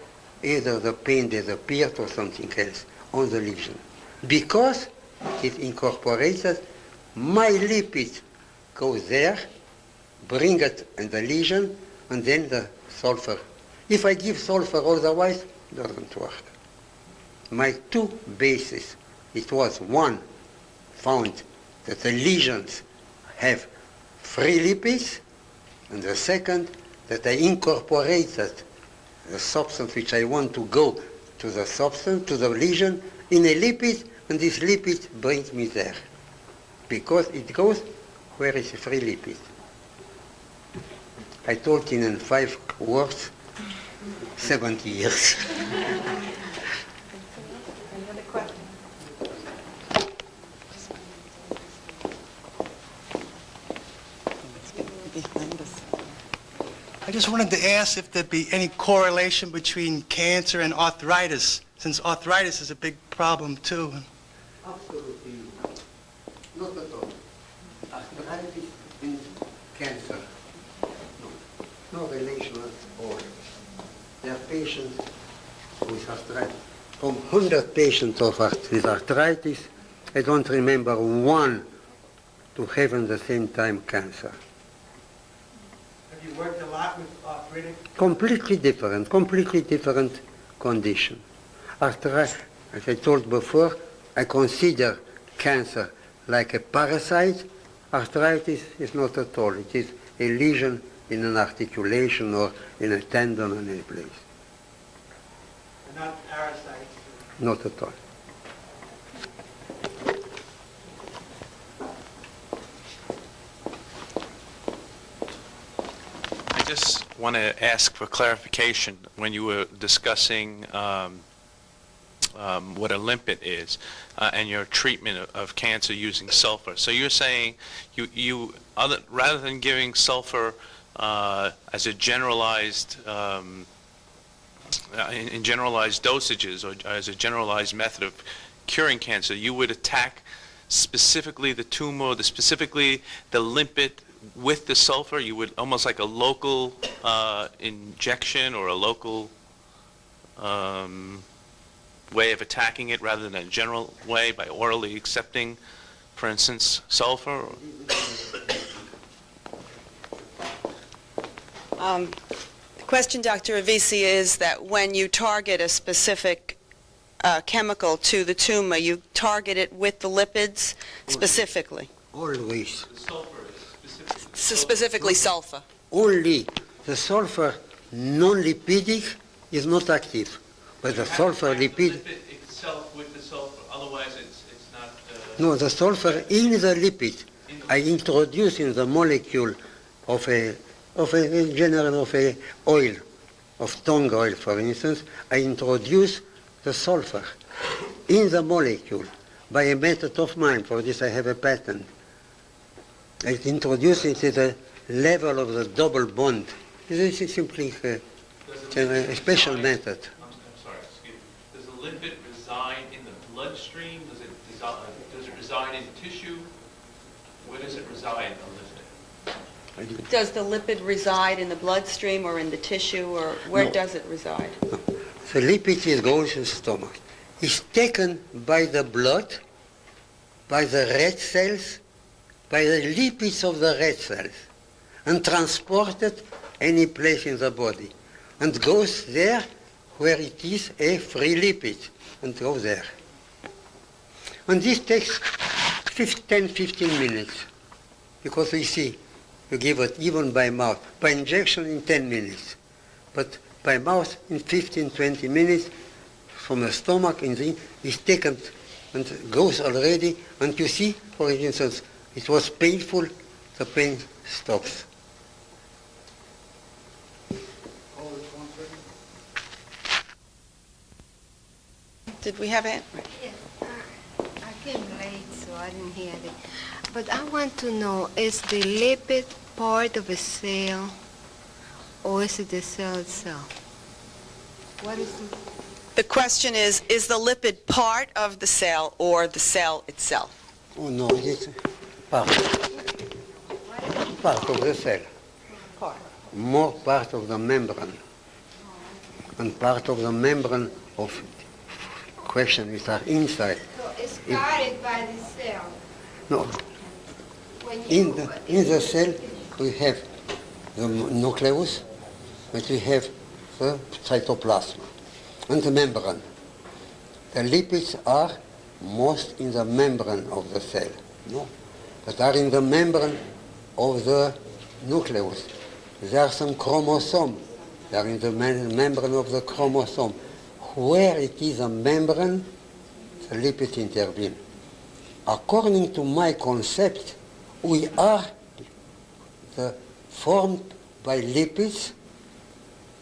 either the pain disappeared or something else on the lesion. Because it incorporated, my lipid goes there, bring it in the lesion, and then the sulfur. If I give sulfur otherwise, it doesn't work. My 2 bases, it was 1, found that the lesions have free lipids, and the second, that I incorporated the substance which I want to go to the substance, to the lesion, in a lipid, and this lipid brings me there. Because it goes where is a free lipid. I told it in 5 words, 70 years. Any other questions? Behind us. I just wanted to ask if there'd be any correlation between cancer and arthritis, since arthritis is a big problem too. Absolutely not at all. Arthritis and cancer, no relation at all. There are patients with arthritis. From 100 patients with arthritis, I don't remember 1 to have at the same time cancer. Have you worked a lot with arthritic? Completely different condition. Arthritis, as I told before, I consider cancer like a parasite. Arthritis is not at all. It is a lesion in an articulation or in a tendon in any place. Not parasites? Not at all. I just want to ask for clarification when you were discussing what a limpet is and your treatment of cancer using sulfur. So you're saying rather than giving sulfur as a generalized in generalized dosages or as a generalized method of curing cancer, you would attack specifically the tumor, specifically the limpet with the sulfur. You would almost like a local injection or a local way of attacking it rather than a general way by orally accepting, for instance, sulfur? The question, Dr. Revici, is that when you target a specific chemical to the tumor, you target it with the lipids specifically? Always. The sulfur is specifically. Specifically sulfur. Only the sulfur non-lipidic is not active, but the sulfur lipid. The lipid itself with the sulfur, otherwise it's not. No, the sulfur in the lipid. I introduce in the molecule of a oil, of tongue oil, for instance. I introduce the sulfur in the molecule by a method of mine. For this I have a patent. I introduce it at the level of the double bond. This is simply a special method. I'm sorry, excuse me. Does the lipid reside in the bloodstream? Does it reside in tissue? Where does it reside, the lipid? Does the lipid reside in the bloodstream or in the tissue, or where No. does it reside? The lipid goes to the stomach. It's taken by the blood, by the red cells, by the lipids of the red cells, and transported any place in the body, and goes there where it is a free lipid, and goes there. And this takes 10-15 minutes, because you see, you give it even by mouth. By injection in 10 minutes, but by mouth in 15-20 minutes, from the stomach is taken and goes already, and you see, for instance, it was painful, the pain stops. Did we have it? Yes, I came late, so I didn't hear it. But I want to know, is the lipid part of a cell, or is it the cell itself? What is it? The question is the lipid part of the cell or the cell itself? Oh no, it's part of the cell. Part. More part of the membrane. And part of the membrane of questions which are inside. So it's guarded by the cell. No, When in the cell we have the nucleus, but we have the cytoplasm and the membrane. The lipids are most in the membrane of the cell, no, but are in the membrane of the nucleus. There are some chromosomes. They are in the membrane of the chromosome. Where it is a membrane, the lipids intervene. According to my concept, we are formed by lipids.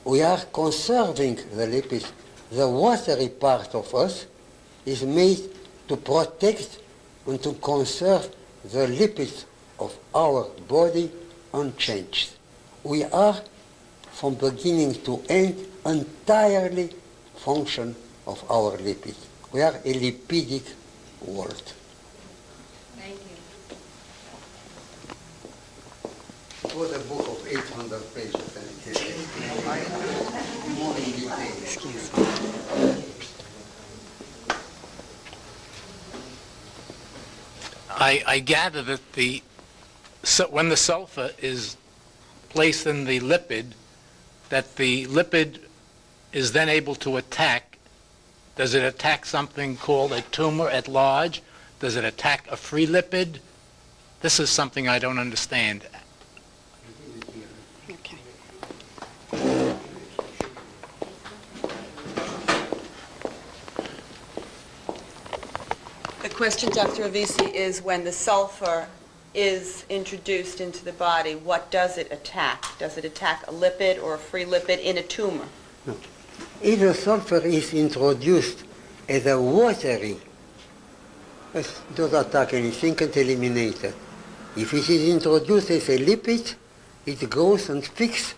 We are conserving the lipids. The watery part of us is made to protect and to conserve the lipids of our body unchanged. We are, from beginning to end, entirely function of our lipids. We are a lipidic world. Thank you. It was a book of 800 pages, and it is more in detail. Excuse me. I gather that when the sulfur is placed in the lipid, that the lipid is then able to attack. Does it attack something called a tumor at large? Does it attack a free lipid? This is something I don't understand. Okay. The question, Dr. Revici, is when the sulfur is introduced into the body, what does it attack? Does it attack a lipid or a free lipid in a tumor? No. If the sulfur is introduced as a watery, it doesn't attack anything and eliminate it. If it is introduced as a lipid, it goes and fixes,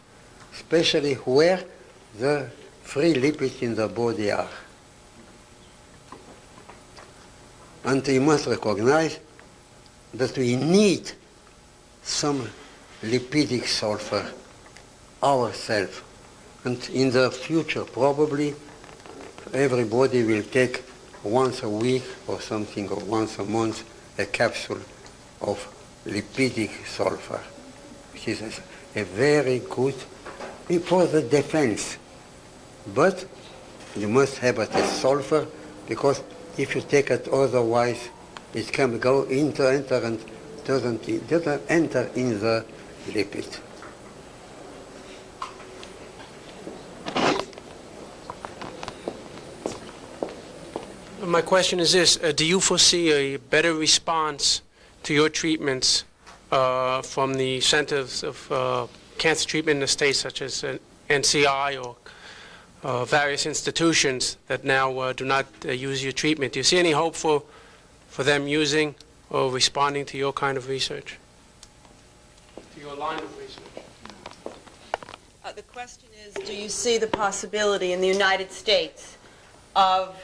especially where the free lipids in the body are. And we must recognize that we need some lipidic sulfur ourselves. And in the future, probably, everybody will take once a week or something, or once a month, a capsule of lipidic sulfur, which is a very good for the defense. But you must have it as sulfur, because if you take it otherwise, it can go enter and doesn't enter in the lipid. My question is this: do you foresee a better response to your treatments from the centers of cancer treatment in the States, such as NCI or various institutions that now do not use your treatment? Do you see any hope for them using or responding to your kind of research, to your line of research? The question is, do you see the possibility in the United States of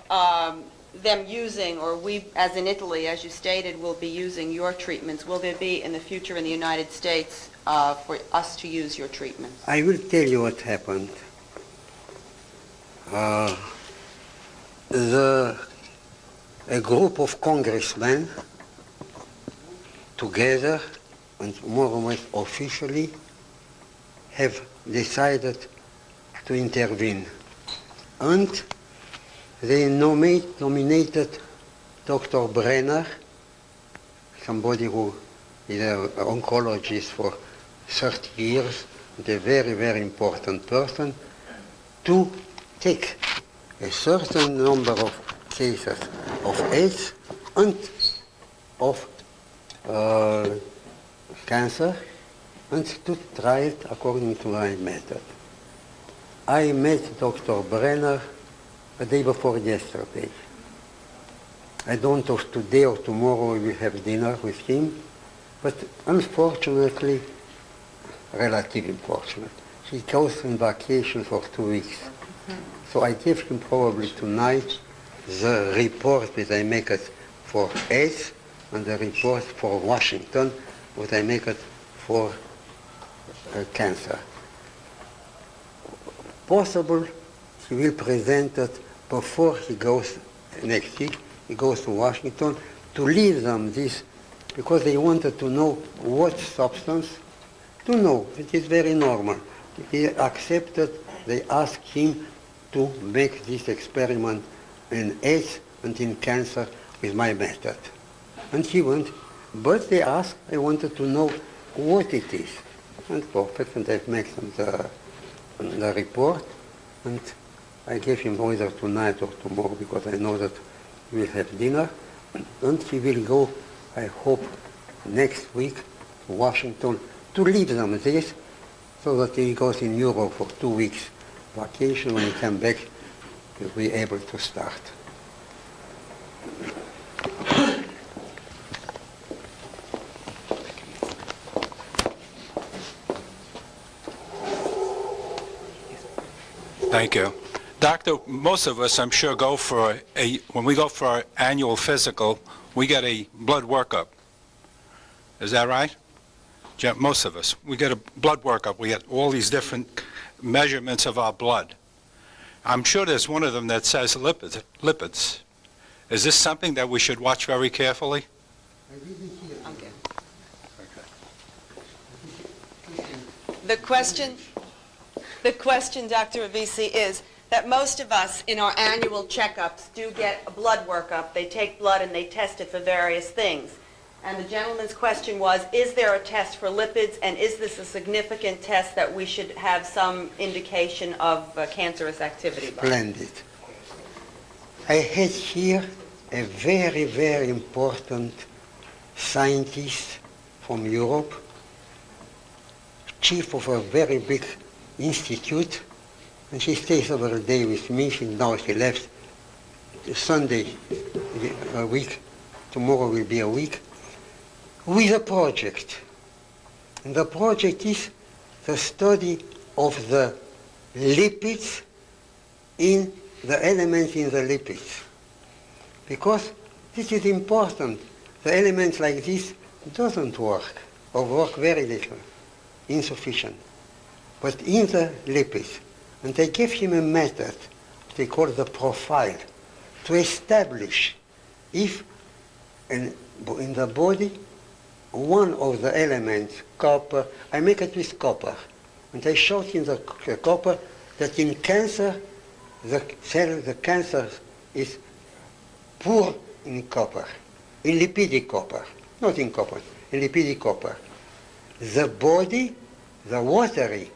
them using, or we, as in Italy, as you stated, will be using your treatments? Will there be in the future in the United States for us to use your treatments? I will tell you what happened. A group of congressmen together, and more or less officially, have decided to intervene. And they nominated Dr. Brenner, somebody who is an oncologist for 30 years, and a very, very important person, to take a certain number of cases of AIDS and of cancer, and to try it according to my method. I met Dr. Brenner the day before yesterday. I don't know if today or tomorrow we will have dinner with him, but unfortunately, relatively unfortunate, he goes on vacation for 2 weeks. So I give him probably tonight the report that I make it for AIDS and the report for Washington, what I make it for cancer. Possible he will present it before he goes next week. He goes to Washington to leave them this, because they wanted to know what substance, to know. It is very normal. He accepted, they asked him to make this experiment in AIDS and in cancer with my method. And he went, but they asked, I wanted to know what it is. And perfect, and I've made them the report, and I gave him either tonight or tomorrow, because I know that we'll have dinner, and he will go, I hope, next week to Washington to leave them this, so that he goes in Europe for 2 weeks vacation. When he comes back, he'll be able to start. Thank you. Doctor, most of us, I'm sure, when we go for our annual physical, we get a blood workup. Is that right? Most of us. We get a blood workup. We get all these different measurements of our blood. I'm sure there's one of them that says lipids. Is this something that we should watch very carefully? Okay. The question, Dr. Revici, is that most of us in our annual checkups do get a blood workup. They take blood and they test it for various things. And the gentleman's question was, is there a test for lipids, and is this a significant test that we should have some indication of cancerous activity by? Splendid. I had here a very, very important scientist from Europe, chief of a very big institute, and she stays over a day with me. Now she left Sunday a week. Tomorrow will be a week. With a project. And the project is the study of the lipids in the elements in the lipids. Because this is important. The elements like this doesn't work, or work very little, insufficient. But in the lipids, and they give him a method, they call the profile, to establish if in the body one of the elements, copper, I make it with copper, And I showed him the copper that in cancer, the cancer is poor in copper, in lipidic copper, not in copper, in lipidic copper. The body, the watery,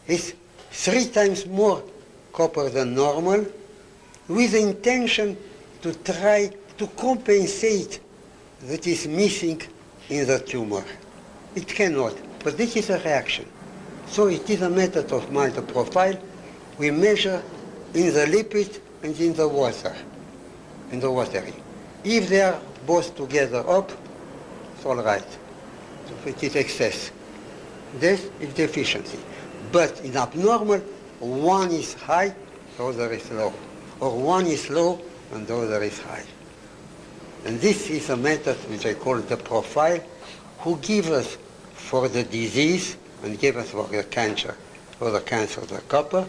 is 3 times more copper than normal, with the intention to try to compensate that is missing in the tumor. It cannot, but this is a reaction. So it is a method of mine, the profile. We measure in the lipid and in the water, in the watery. If they are both together up, it's all right. If it is excess, this is deficiency. But in abnormal, one is high, the other is low. Or one is low and the other is high. And this is a method which I call the profile, who gives us for the disease and give us for the cancer, the copper,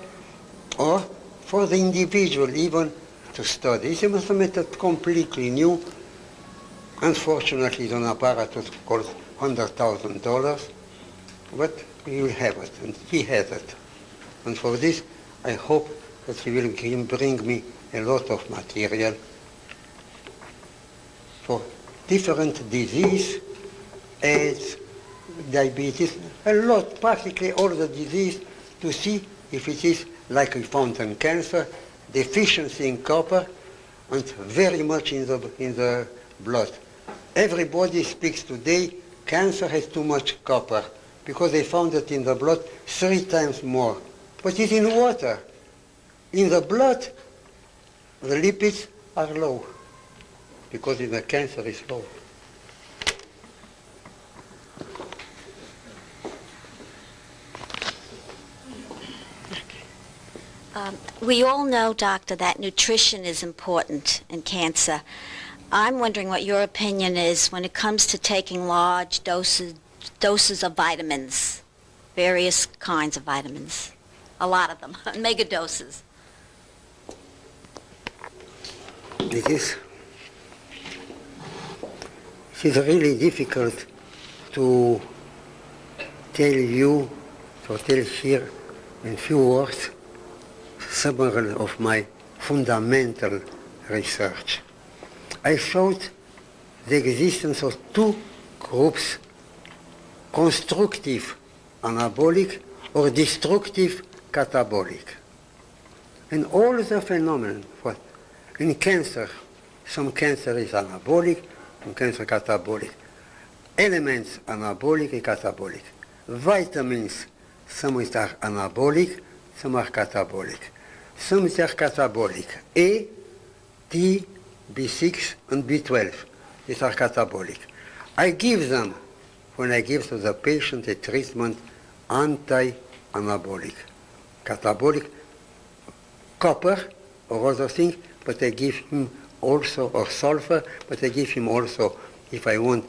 or for the individual even to study. This is a method completely new. Unfortunately, it's an apparatus called $100,000, but we will have it, and he has it. And for this, I hope that he will bring me a lot of material for different disease, AIDS, diabetes, a lot, practically all the disease, to see if it is like we found in cancer, deficiency in copper, and very much in the blood. Everybody speaks today, cancer has too much copper, because they found it in the blood 3 times more. But it's in water. In the blood, the lipids are low, because in the cancer is low. We all know, doctor, that nutrition is important in cancer. I'm wondering what your opinion is when it comes to taking large doses of vitamins, various kinds of vitamins, a lot of them, mega doses. It is really difficult to tell you, to tell here in few words, summary of my fundamental research. I showed the existence of 2 groups, constructive anabolic or destructive catabolic. And all the phenomena, in cancer, some cancer is anabolic, some cancer catabolic. Elements anabolic and catabolic. Vitamins, some are anabolic, some are catabolic. Some are catabolic. A, D, B6, and B12. These are catabolic. I give them, when I give to the patient a treatment, anti-anabolic. Catabolic, copper or other things, but I give him also, or sulfur, but I give him also, if I want,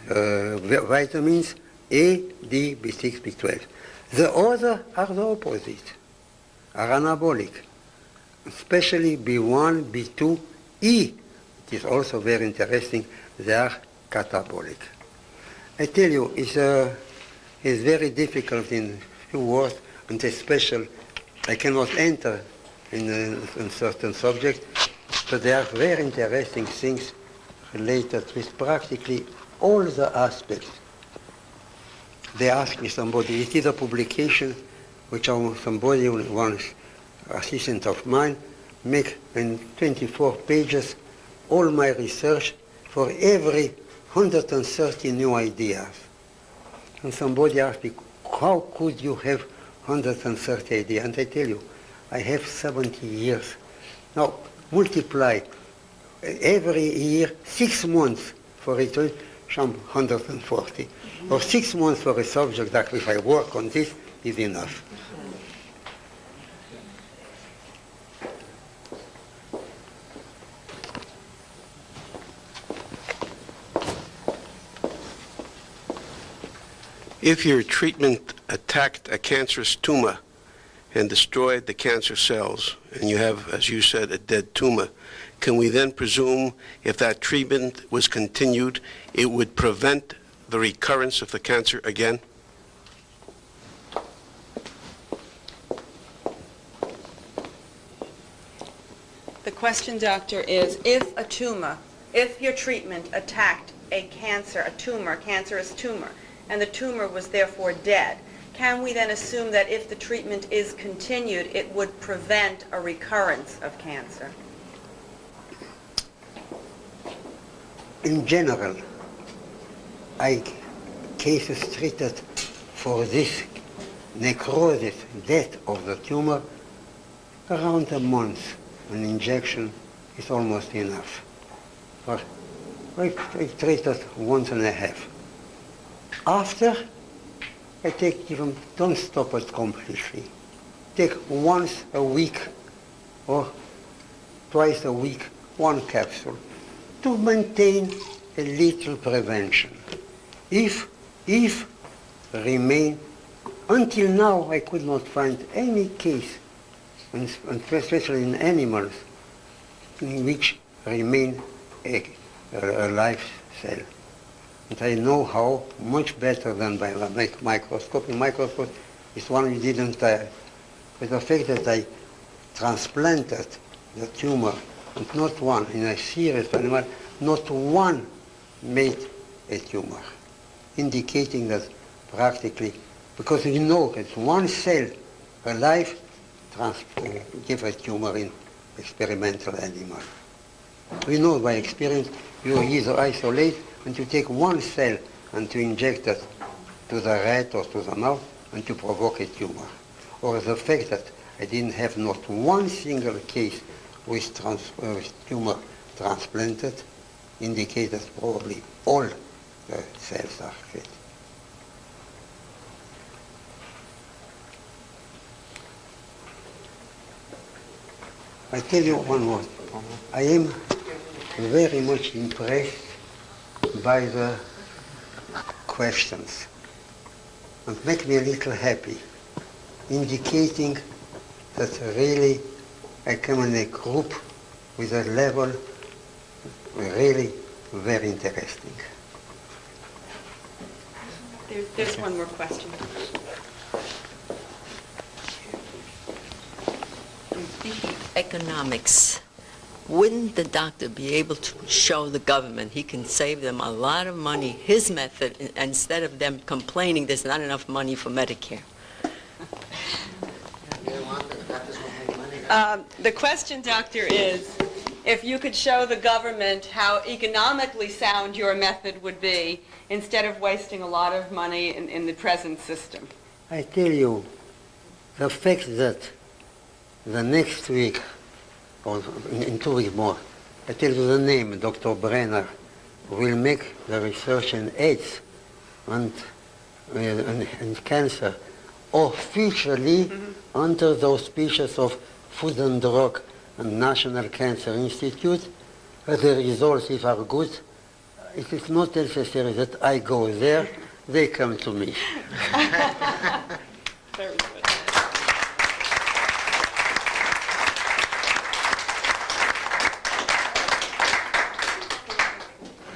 vitamins, A, D, B6, B12. The other are the opposite, are anabolic, especially B1, B2, E. It is also very interesting, they are catabolic. I tell you, it's very difficult in few words, and especially, I cannot enter in certain subjects, but there are very interesting things related with practically all the aspects. They asked me somebody, it is a publication which somebody, one assistant of mine, make in 24 pages all my research for every 130 new ideas. And somebody asked me, how could you have 130 ideas? And I tell you, I have 70 years. Now, multiply every year 6 months for it, some 140. Or 6 months for a subject that if I work on this is enough. If your treatment attacked a cancerous tumor and destroyed the cancer cells, and you have, as you said, a dead tumor, can we then presume if that treatment was continued, it would prevent the recurrence of the cancer again? question, doctor, is if a tumor, if your treatment attacked a cancer, a tumor, a cancerous tumor, and the tumor was therefore dead, can we then assume that if the treatment is continued, it would prevent a recurrence of cancer? In general, cases treated for this necrosis, death of the tumor, around a month, an injection is almost enough. Or I treat it once and a half. After, I take even, don't stop it completely. Take once a week or twice a week, one capsule to maintain a little prevention. If remain, until now I could not find any case, and especially in animals, in which remain a live cell. And I know how much better than by microscope. In microscope is one we didn't, but the fact that I transplanted the tumor, and not one, in a serious animal, not one made a tumor, indicating that practically, because you know it's one cell alive, give a tumor in experimental animal. We know by experience you either isolate and you take one cell and to inject it to the rat or to the mouse and to provoke a tumor. Or the fact that I didn't have not one single case with tumor transplanted indicates that probably all the cells are fit. I tell you one more. I am very much impressed by the questions and make me a little happy, indicating that really I come in a group with a level really very interesting. There's one more question. Economics. Wouldn't the doctor be able to show the government he can save them a lot of money, his method, instead of them complaining there's not enough money for Medicare? The question, doctor, is if you could show the government how economically sound your method would be instead of wasting a lot of money in the present system. I tell you, the fact that the next week, or in 2 weeks more, I tell you the name, Dr. Brenner, will make the research in AIDS and cancer officially under the auspices of Food and Drug and National Cancer Institute. The results, if are good, it is not necessary that I go there, they come to me. Very good.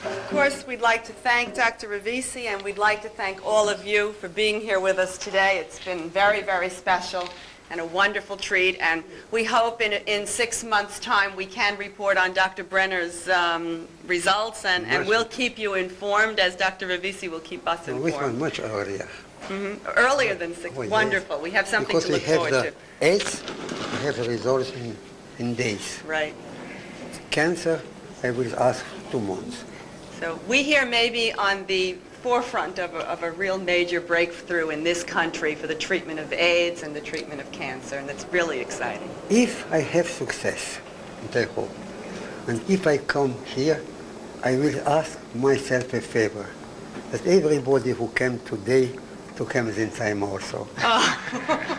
Of course, we'd like to thank Dr. Revici, and we'd like to thank all of you for being here with us today. It's been very, very special and a wonderful treat, and we hope in 6 months' time we can report on Dr. Brenner's results, and we'll keep you informed as Dr. Revici will keep us informed. Which one? Much earlier. Earlier than 6. Oh, wonderful. Yes. We have something to look forward to. Because we have the AIDS, we have the results in days. Right. Cancer, I will ask 2 months. So we here may be on the forefront of a real major breakthrough in this country for the treatment of AIDS and the treatment of cancer, and it's really exciting. If I have success, and I hope, and if I come here, I will ask myself a favor, that everybody who came today to come this time also. Oh.